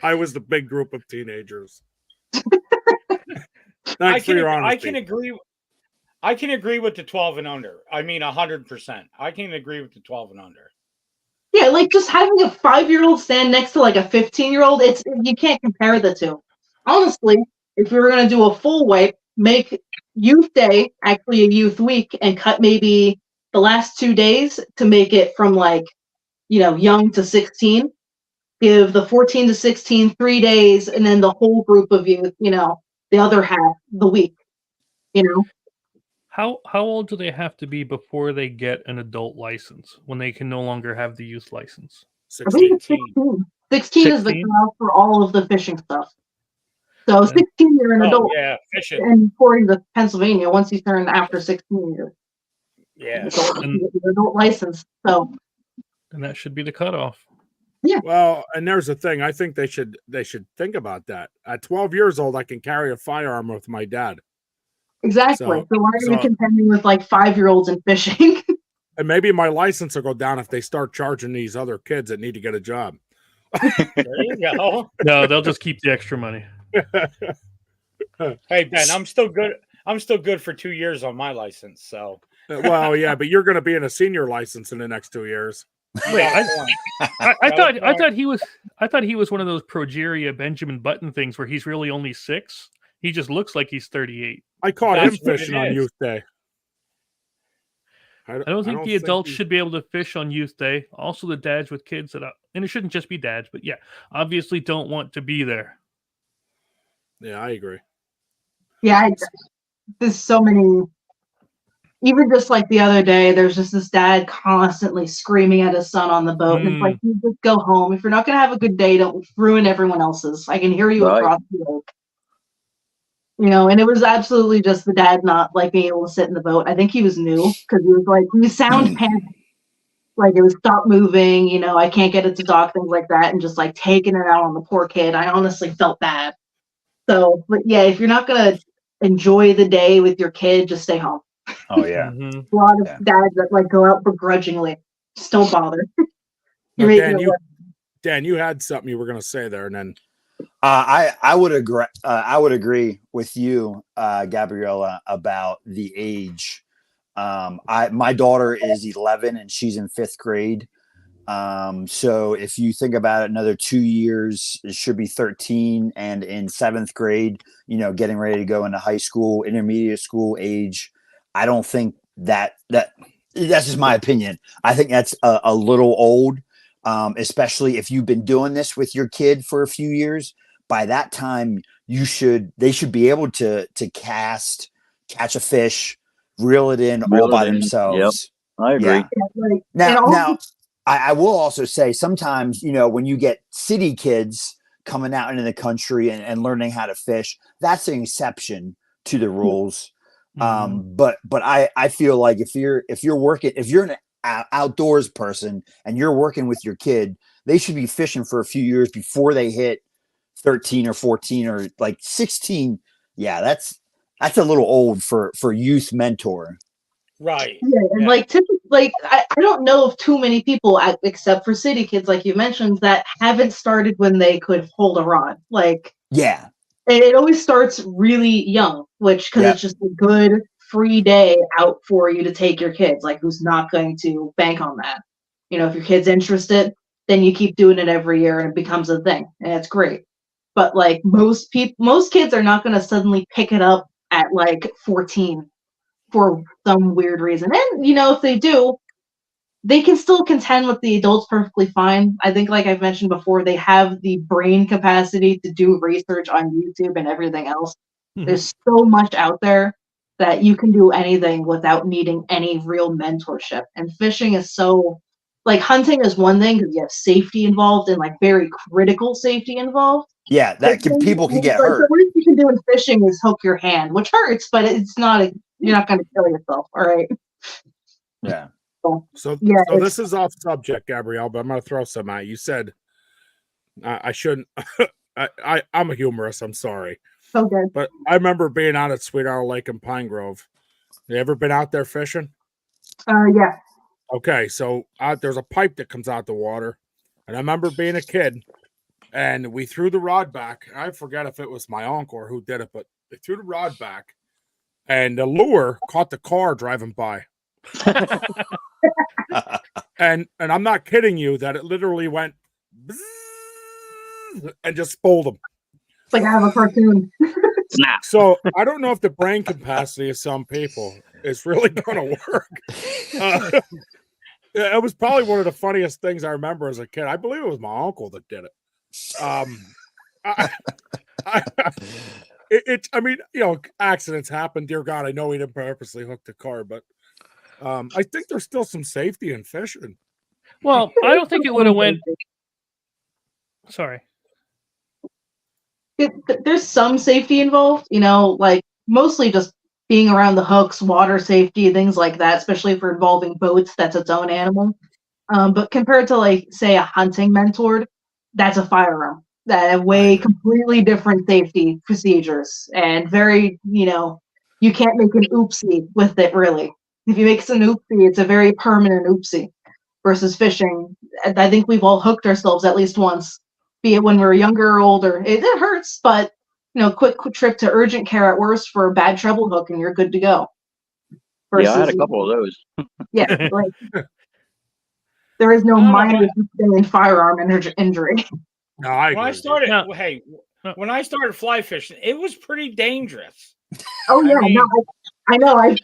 I was the big group of teenagers. I can agree. I can agree with the 12 and under. I mean, 100%. I can agree with the 12 and under. Yeah, just having a 5-year-old stand next to a 15-year-old, you can't compare the two. Honestly, if we were going to do a full wipe, make youth day actually a youth week and cut maybe the last 2 days to make it from young to 16. Give the 14 to 16 3 days, and then the whole group of youth, the other half the week. How old do they have to be before they get an adult license when they can no longer have the youth license? I think it's 16. 16 is the cutoff for all of the fishing stuff. So 16, you're an adult. Yeah, fishing. And according to Pennsylvania, once you turn after 16, you're your adult license. So, and that should be the cutoff. Yeah. Well, and there's a thing. I think they should think about that. At 12 years old, I can carry a firearm with my dad. Exactly. So why are you contending with 5-year-olds in fishing? And maybe my license will go down if they start charging these other kids that need to get a job. There you go. No, they'll just keep the extra money. Hey Ben, I'm still good. I'm still good for 2 years on my license. So well, yeah, but you're going to be in a senior license in the next 2 years. Wait, I thought he was one of those progeria Benjamin Button things where he's really only 6. He just looks like he's 38. I caught That's him what fishing it on is. Youth Day. I don't think the adults he- should be able to fish on Youth Day. Also, the dads with kids that, and it shouldn't just be dads, but yeah, obviously don't want to be there. Yeah, I agree. Yeah, there's so many. Even just like the other day, there's just this dad constantly screaming at his son on the boat, and it's like, you just go home. If you're not gonna have a good day, don't ruin everyone else's. I can hear you Right. across the lake. You know, and it was absolutely just the dad not like being able to sit in the boat. I think he was new because he was like, he sound panicked. Like it was stop moving, you know, I can't get it to dock, things like that, and just like taking it out on the poor kid. I honestly felt bad. So, but yeah, if you're not gonna enjoy the day with your kid, just stay home. Oh yeah. Mhm. A lot of Yeah. dads that like go out begrudgingly. Just don't bother. No, You're Dan, making it work. Dan, you had something you were going to say there, and then I would agree. I would agree with you, Gabriella, about the age. My daughter is 11 and she's in 5th grade. So if you think about it, another 2 years, it should be 13, and in 7th grade, you know, getting ready to go into high school, intermediate school age. I don't think that's just my opinion. I think that's a little old, especially if you've been doing this with your kid for a few years. By that time, they should be able to catch a fish, reel it in all by themselves. I agree. Yeah. Like, Now, I will also say sometimes, you know, when you get city kids coming out into the country and learning how to fish, that's an exception to the rules. But I feel like if you're an outdoors person and you're working with your kid, they should be fishing for a few years before they hit 13 or 14 or like 16. Yeah, that's a little old for youth mentor. Right. yeah, and Yeah. like typically, like I don't know of too many people, except for city kids, like you mentioned, that haven't started when they could hold a rod. Like Yeah. it always starts really young, which because Yeah. it's just a good free day out for you to take your kids. Like who's not going to bank on that? You know, if your kid's interested, then you keep doing it every year and it becomes a thing, and it's great. But like most kids are not going to suddenly pick it up at like 14 for some weird reason. And you know, if they do, they can still contend with the adults perfectly fine. I think, like I've mentioned before, they have the brain capacity to do research on YouTube and everything else. There's so much out there that you can do anything without needing any real mentorship. And fishing is so, like, hunting is one thing because you have safety involved and like very critical safety involved. Yeah, people can get hurt. The worst you can do in fishing is hook your hand, which hurts, but it's not you're not going to kill yourself. All right. Yeah. So Yeah, this is off subject, Gabrielle, but I'm going to throw some at you. You said I shouldn't. I'm a humorist. I'm sorry. So good. But I remember being out at Sweet Owl Lake in Pine Grove. You ever been out there fishing? Yeah. Okay, so there's a pipe that comes out the water, and I remember being a kid, and we threw the rod back. I forget if it was my uncle or who did it, but they threw the rod back, and the lure caught the car driving by. and I'm not kidding you that it literally went and just spoiled them. It's like I have a cartoon. Snap. So I don't know if the brain capacity of some people is really going to work. It was probably one of the funniest things I remember as a kid. I believe it was my uncle that did it. I mean, you know, accidents happen. Dear God, I know he didn't purposely hook the car, but I think there's still some safety in fishing. Well, I don't think it would have went. Sorry. There's some safety involved, you know, like mostly just being around the hooks, water safety, things like that, especially if we're involving boats, that's its own animal. But compared to, like, say, a hunting mentored, that's a firearm. That have way completely different safety procedures and very, you know, you can't make an oopsie with it, really. If you make an oopsie, it's a very permanent oopsie. Versus fishing, I think we've all hooked ourselves at least once, be it when we were younger or older. It hurts, but, you know, quick trip to urgent care at worst for a bad treble hook and you're good to go. Yeah, I had a couple of those. Yeah, like There is no I don't know, minor sustained firearm injury. No, I agree. when I with you. started, No. hey, when I started fly fishing, it was pretty dangerous. Oh yeah, mean- no, I know. I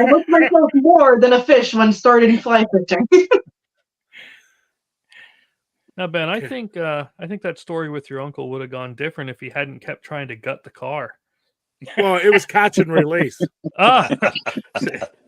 looked myself more than a fish when starting fly fishing. Now, Ben, I think that story with your uncle would have gone different if he hadn't kept trying to gut the car. Well, it was catch and release. Ah,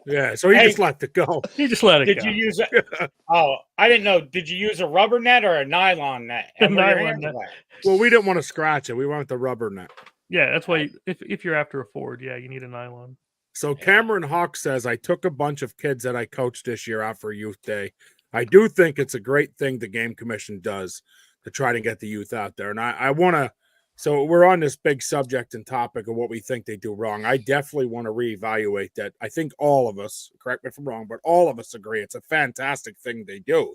Yeah, so he Hey. just let it go. he just let it Did go. you use a? Oh, I didn't know. Did you use a rubber net or a nylon net? A And were your nylon hands net. wet? Well, we didn't want to scratch it. We wanted the rubber net. Yeah, that's why if you're after a Ford, yeah, you need a nylon. So Cameron Hawk says, I took a bunch of kids that I coached this year out for Youth Day. I do think it's a great thing the Game Commission does to try to get the youth out there. And I want to, so we're on this big subject and topic of what we think they do wrong. I definitely want to reevaluate that. I think all of us, correct me if I'm wrong, but all of us agree it's a fantastic thing they do.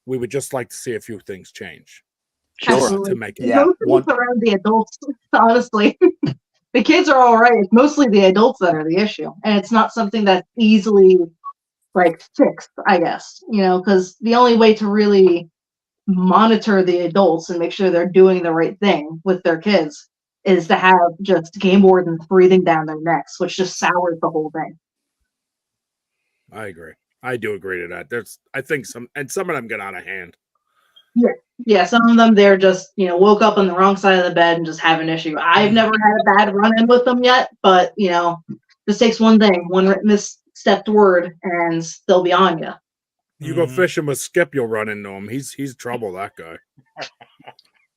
We would just like to see a few things change. Sure. Absolutely. To make it. Yeah, Most of one- it's around the adults, honestly. The kids are all right. It's mostly the adults that are the issue, and it's not something that's easily fixed. I guess because the only way to really monitor the adults and make sure they're doing the right thing with their kids is to have just game wardens breathing down their necks, which just sours the whole thing. I agree. I do agree to that. I think some of them get out of hand. Yeah, some of them they're just woke up on the wrong side of the bed and just have an issue. I've never had a bad run-in with them yet, but this takes one thing, one misstepped word, and they'll be on you. You go fishing with Skip, you'll run into him. He's trouble, that guy.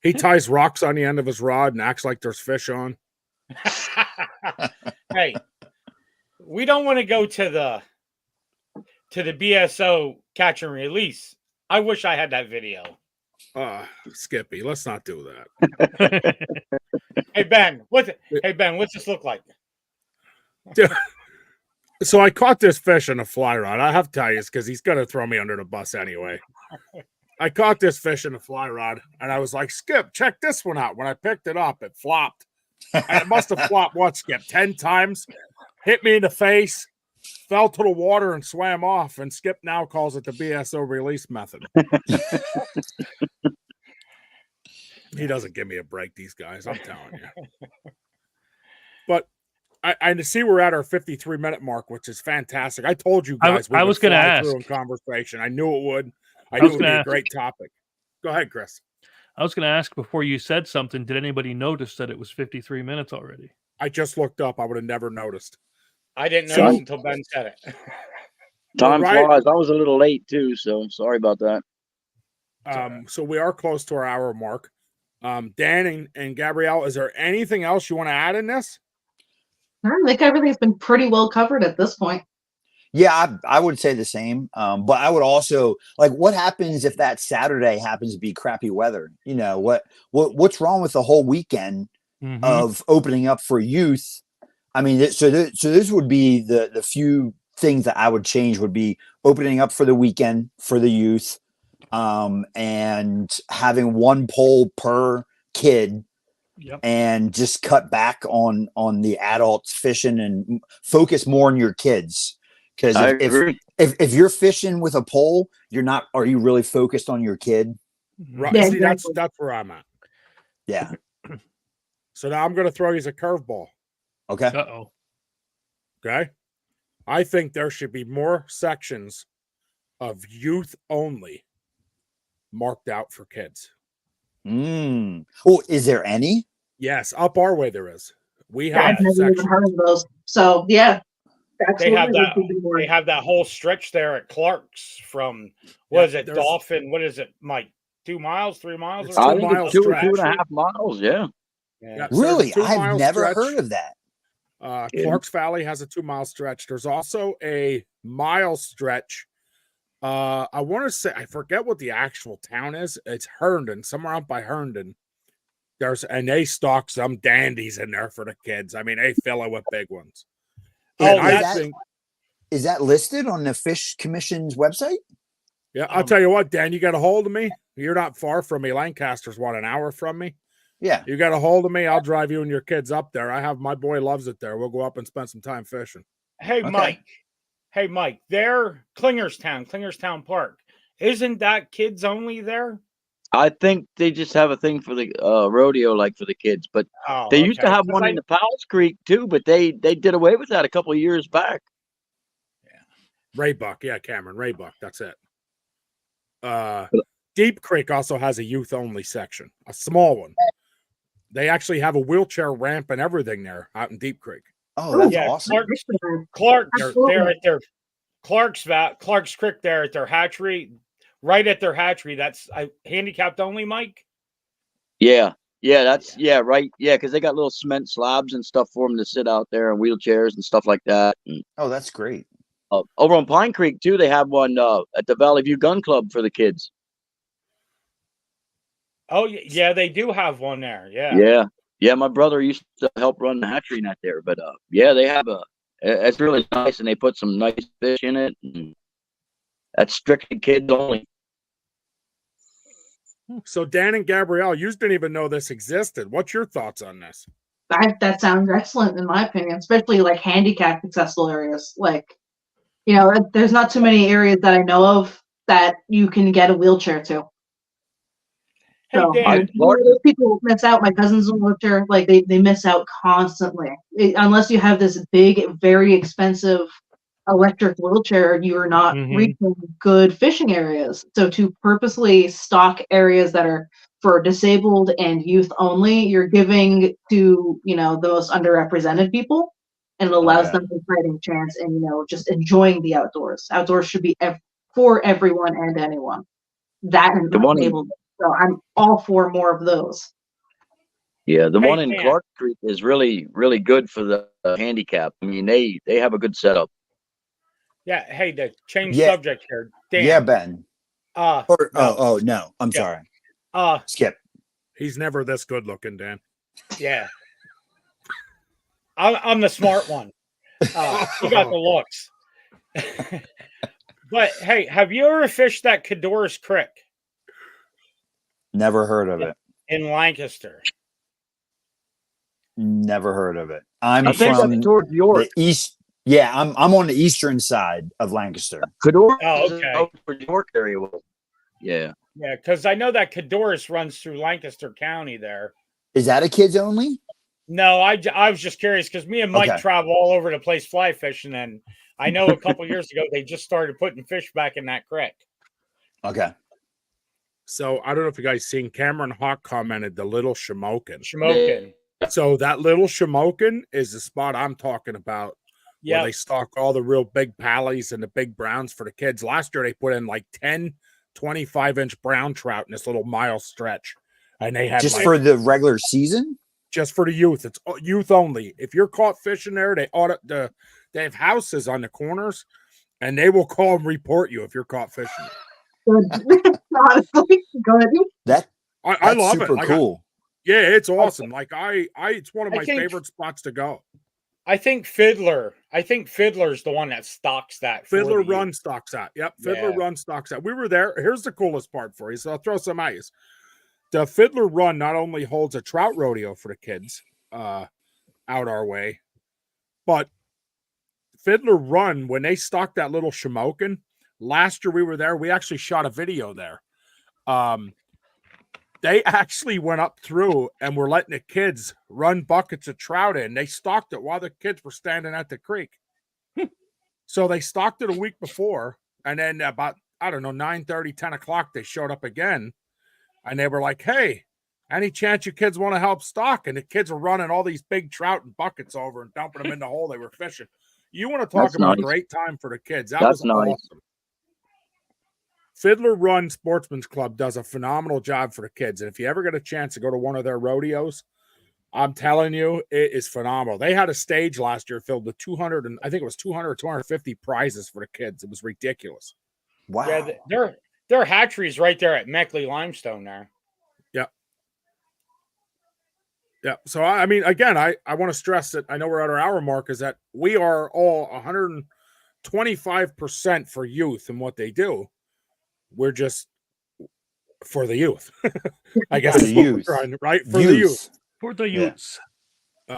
He ties rocks on the end of his rod and acts like there's fish on. Hey, we don't want to go to the BSO catch and release. I wish I had that video. Skippy, let's not do that. Hey Ben, what's this look like? So I caught this fish in a fly rod. I have to tell you, because he's going to throw me under the bus anyway. I caught this fish in a fly rod, and I was like, Skip, check this one out. When I picked it up, it flopped. And it must have flopped, what, Skip, 10 times? Hit me in the face, fell to the water, and swam off. And Skip now calls it the BSO release method. He doesn't give me a break, these guys, I'm telling you. But I see we're at our 53-minute mark, which is fantastic. I told you guys I was going to ask. through in conversation. I knew it would. I knew it would be a great topic. Go ahead, Chris. I was going to ask before you said something, did anybody notice that it was 53 minutes already? I just looked up. I would have never noticed. I didn't notice until Ben said it. Time Right. flies. I was a little late too, so sorry about that. So we are close to our hour mark. Dan and Gabrielle, is there anything else you want to add in this? I think everything's been pretty well covered at this point. Yeah, I would say the same. But I would also what happens if that Saturday happens to be crappy weather? What's wrong with the whole weekend of opening up for youth? I mean, so this would be the few things that I would change would be opening up for the weekend for the youth, and having one pole per kid. Yep. And just cut back on the adults fishing and focus more on your kids. Because if you're fishing with a pole, are you really focused on your kid? Right. Yeah, See, exactly. that's where I'm at. Yeah. So now I'm going to throw you a curveball. Okay. Uh-oh. Okay. I think there should be more sections of youth only marked out for kids. Oh, is there any? Yes, up our way there is. We Yeah, have I've never even sections. heard of those. So yeah, They have that. absolutely. They have that whole stretch there at Clark's from Yeah, what is it, there's- Dolphin? What is it, Mike? 2 miles, 3 miles? It's Or I two think something? miles it's two stretch. and a half miles. Yeah. Yeah. So there's a Really? 2 I've mile never stretch. heard of that. Clark's Valley has a 2 mile stretch. There's also a mile stretch. I want to say, I forget what the actual town is. It's Herndon, somewhere out by Herndon. And they stock some dandies in there for the kids. I mean, they fill it with big ones. Oh, And I that's- think, Is that listed on the Fish Commission's website? yeah, I'll tell you what, Dan, you got a hold of me. You're not far from me. Lancaster's an hour from me. Yeah. You got a hold of me. I'll drive you and your kids up there. My boy loves it there. We'll go up and spend some time fishing. Hey, Okay. Mike. Hey, Mike, they're Klingerstown Park. Isn't that kids only there? I think they just have a thing for the rodeo, like for the kids. But Oh, they used to okay. have 'Cause one in the Powell's Creek too, but they did away with that a couple of years back. Raybuck, yeah, Cameron, Raybuck, that's it. Deep Creek also has a youth only section, a small one. They actually have a wheelchair ramp and everything there out in Deep Creek. Oh, that's yeah, awesome. They're at their Clark's Creek there at their hatchery, right at their hatchery. That's handicapped only, Mike. Yeah, right. Yeah, because they got little cement slabs and stuff for them to sit out there and wheelchairs and stuff like that. And, Oh, that's great. over on Pine Creek too, they have one at the Valley View Gun Club for the kids. Oh yeah, they do have one there. Yeah. Yeah. My brother used to help run the hatchery net there, but yeah, they have it's really nice, and they put some nice fish in it. And that's strictly kids only. So Dan and Gabrielle, you didn't even know this existed. What's your thoughts on this? That sounds excellent in my opinion, especially like handicap accessible areas. Like, there's not too many areas that I know of that you can get a wheelchair to. Hey, So Dan. those people miss out. My cousins in wheelchair, like they miss out constantly. Unless you have this big, very expensive electric wheelchair, you are not reaching good fishing areas. So to purposely stock areas that are for disabled and youth only, you're giving to the most underrepresented people, and it allows them a fighting chance and just enjoying the outdoors. Outdoors should be for everyone and anyone. That and disabled. So I'm all for more of those. Yeah, the one in Clark Creek is really, really good for the handicap. I mean, they have a good setup. Yeah. Hey, to change subject here, Dan. Yeah, Ben. No. No, I'm sorry. Skip. He's never this good looking, Dan. Yeah. I'm the smart one. You got the looks. But hey, have you ever fished that Cador's Creek? Never heard of it. In Lancaster. Never heard of it. I'm from towards York. The east. Yeah, I'm on the eastern side of Lancaster. Cador. Oh, okay. Over York area. Yeah. Yeah, because I know that Cador's runs through Lancaster County there. Is that a kids only? No, I was just curious because me and Mike travel all over the place fly fishing, and I know a couple years ago they just started putting fish back in that creek. Okay. So I don't know if you guys seen Cameron Hawk commented the Little Shamokin. So that Little Shamokin is the spot I'm talking about. Yeah, where they stock all the real big pallies and the big browns for the kids. Last year they put in like 10 25-inch brown trout in this little mile stretch, and they had just for the regular season. Just for the youth. It's youth only. If you're caught fishing there, they have houses on the corners, and they will call and report you if you're caught fishing. Honestly, good. I love super it. Cool. It's awesome. Like it's one of my favorite spots to go. I think Fiddler's the one that stocks that. Fiddler Run stocks that. Yep, Fiddler Run stocks that. We were there. Here's the coolest part for you. So I'll throw some at you. The Fiddler Run not only holds a trout rodeo for the kids out our way, but Fiddler Run, when they stocked that Little Shamokin, last year we were there, we actually shot a video there. They actually went up through and were letting the kids run buckets of trout in. They stocked it while the kids were standing at the creek. So they stocked it a week before, and then about, 9:30, 10 o'clock, they showed up again. And they were like, hey, any chance you kids want to help stock? And the kids are running all these big trout in buckets over and dumping them in the hole they were fishing. You want to talk about a great time for the kids. That was awesome. Fiddler Run Sportsman's Club does a phenomenal job for the kids. And if you ever get a chance to go to one of their rodeos, I'm telling you, it is phenomenal. They had a stage last year filled with 200 and I think it was 200 or 250 prizes for the kids. It was ridiculous. Wow. Yeah, their hatchery's right there at Meckley Limestone there. Yep. Yeah. So, I mean, again, I want to stress that I know we're at our hour mark is that we are all 125% for youth and what they do. We're just for the youth. I guess for the youth. Right? For the youth. For the youths.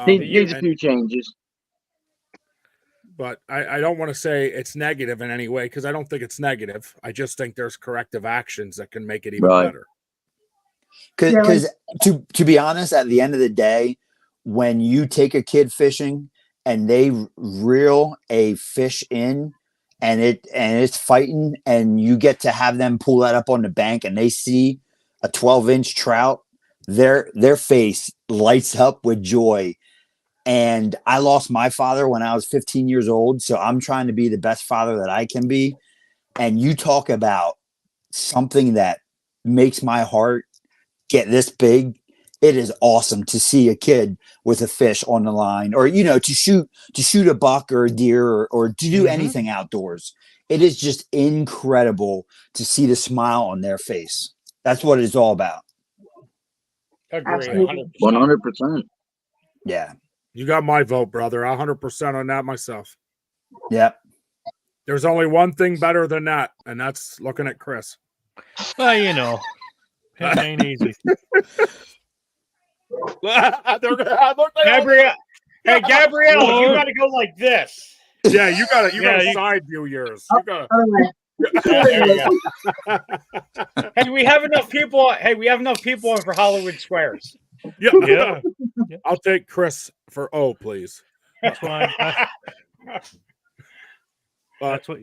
Needs a few changes. but I don't want to say it's negative in any way because I don't think it's negative. I just think there's corrective actions that can make it even Right. better. Because to be honest, at the end of the day, when you take a kid fishing and they reel a fish in and it's fighting and you get to have them pull that up on the bank and they see a 12-inch trout, their face lights up with joy. And I lost my father when I was 15 years old, so I'm trying to be the best father that I can be. And you talk about something that makes my heart get this big. It is awesome to see a kid with a fish on the line, or to shoot a buck or a deer, or to do anything outdoors. It is just incredible to see the smile on their face. That's what it's all about. Agree. Absolutely. 100%. 100%. Yeah. You got my vote, brother. 100% on that myself. Yep. There's only one thing better than that, and that's looking at Chris. Well, it ain't easy. Gabrielle. Hey, Gabrielle, you got to go like this. Yeah, you got Yeah, to side view yours. You got Other way. There you go. Hey, we have enough people. Hey, we have enough people in for Hollywood Squares. yeah. I'll take Chris for O, please. That's why. That's what.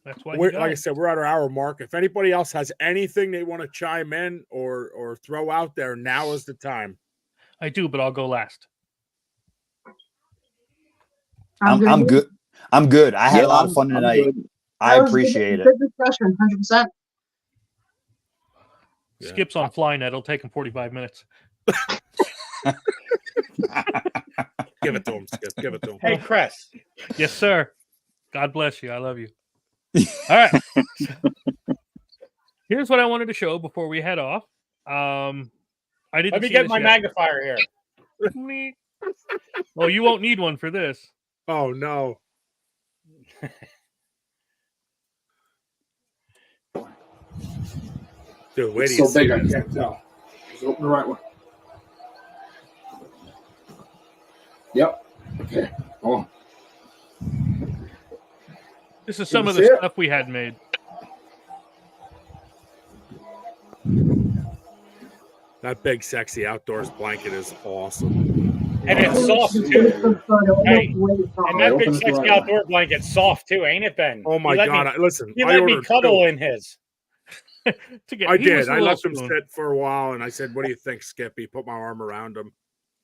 That's why. Like I said, we're at our hour mark. If anybody else has anything they want to chime in or throw out there, now is the time. I do, but I'll go last. I'm good. I'm good. I had a lot of fun tonight. I appreciate it. Good discussion, 100%. Yeah. Skip's on Flynet. It'll take him 45 minutes. Give it to him, Skip. Give it to him. Hey, Chris. Yes, sir. God bless you. I love you. All right. Here's what I wanted to show before we head off. I didn't. Let me see get this my yet. magnifier here. Well, you won't need one for this. Oh no. Dude, wait It's so big I can't tell. Just open the right one. Yep. Okay. Hold on. This is Can some you of the see it? stuff we had made. That big sexy outdoors blanket is awesome. And it's soft, too. Hey, and that big sexy outdoor blanket's soft, too, ain't it, Ben? Oh my God. Listen, He I let me ordered cuddle two. in his. I He did. was a I little let them spoon. sit for a while and I said, "What do you think, Skippy?" Put my arm around him.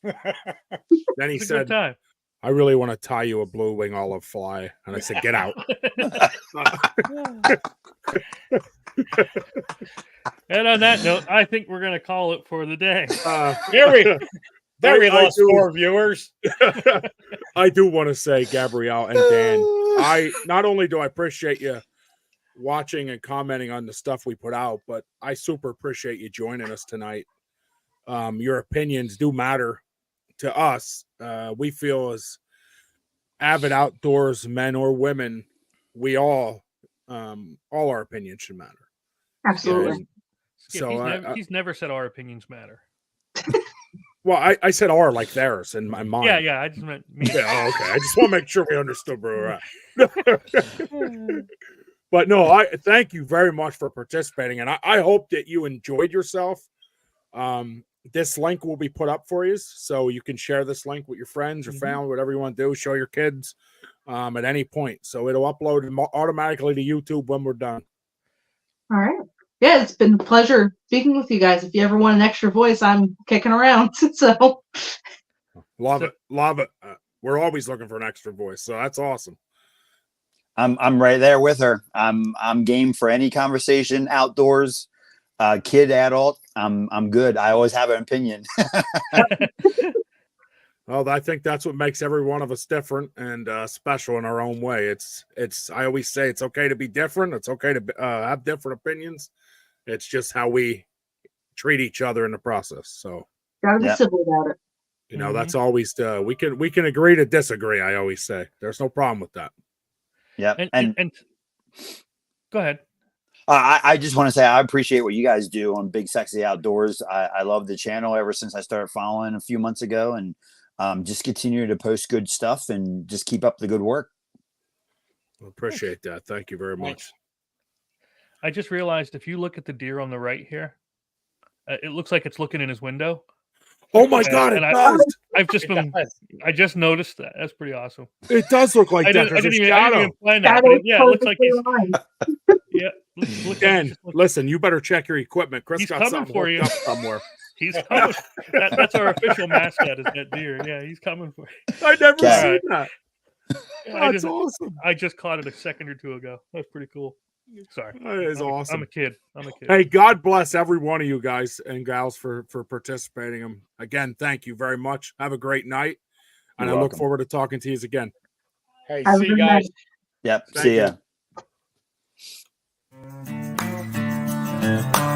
Then he It's a good said, time. "I really want to tie you a blue wing olive fly." And I said, "Get out." And on that note, I think we're going to call it for the day. There we I lost do. 4 viewers. I do want to say, Gabrielle and Dan, I not only do I appreciate you watching and commenting on the stuff we put out, but I super appreciate you joining us tonight. Your opinions do matter to us. We feel as avid outdoors men or women, we all our opinions should matter. Absolutely. And Skip, so he's never said our opinions matter. well, I said our like theirs in my mind. Yeah. I just meant me. Yeah, okay. I just want to make sure we understood where we're at. But no, I thank you very much for participating, and I hope that you enjoyed yourself. This link will be put up for you, so you can share this link with your friends, your family, whatever you want to do. Show your kids at any point. So it'll upload automatically to YouTube when we're done. All right. Yeah, it's been a pleasure speaking with you guys. If you ever want an extra voice, I'm kicking around. So Love it. We're always looking for an extra voice, so that's awesome. I'm right there with her. I'm game for any conversation outdoors, kid, adult. I'm good. I always have an opinion. Well, I think that's what makes every one of us different and special in our own way. It's. I always say it's okay to be different. It's okay to have different opinions. It's just how we treat each other in the process. So gotta be civil about it. you know, that's always we can agree to disagree. I always say there's no problem with that. Yeah. And go ahead. I just want to say I appreciate what you guys do on Big Sexy Outdoors. I love the channel ever since I started following a few months ago, and just continue to post good stuff and just keep up the good work. Appreciate that. Thank you very much. I just realized if you look at the deer on the right here, it looks like it's looking in his window. Oh my God, it does. I just noticed that. That's pretty awesome. It does look like that. I didn't even plan that. Shadows But it looks like he's. aligned. Yeah, looks like Dan, he's just looking- listen, you better check your equipment. Chris He's got coming something for hooked you. up somewhere. He's coming. That's our official mascot is that deer. Yeah, he's coming for you. I never Yeah. seen that. I That's awesome. I just caught it a second or two ago. That's pretty cool. Sorry. That is awesome. I'm a kid. Hey, God bless every one of you guys and gals for participating. Again, thank you very much. Have a great night. And You're I look welcome. forward to talking to you again. Hey, Have a see you good guys. night. Yep. See ya. you.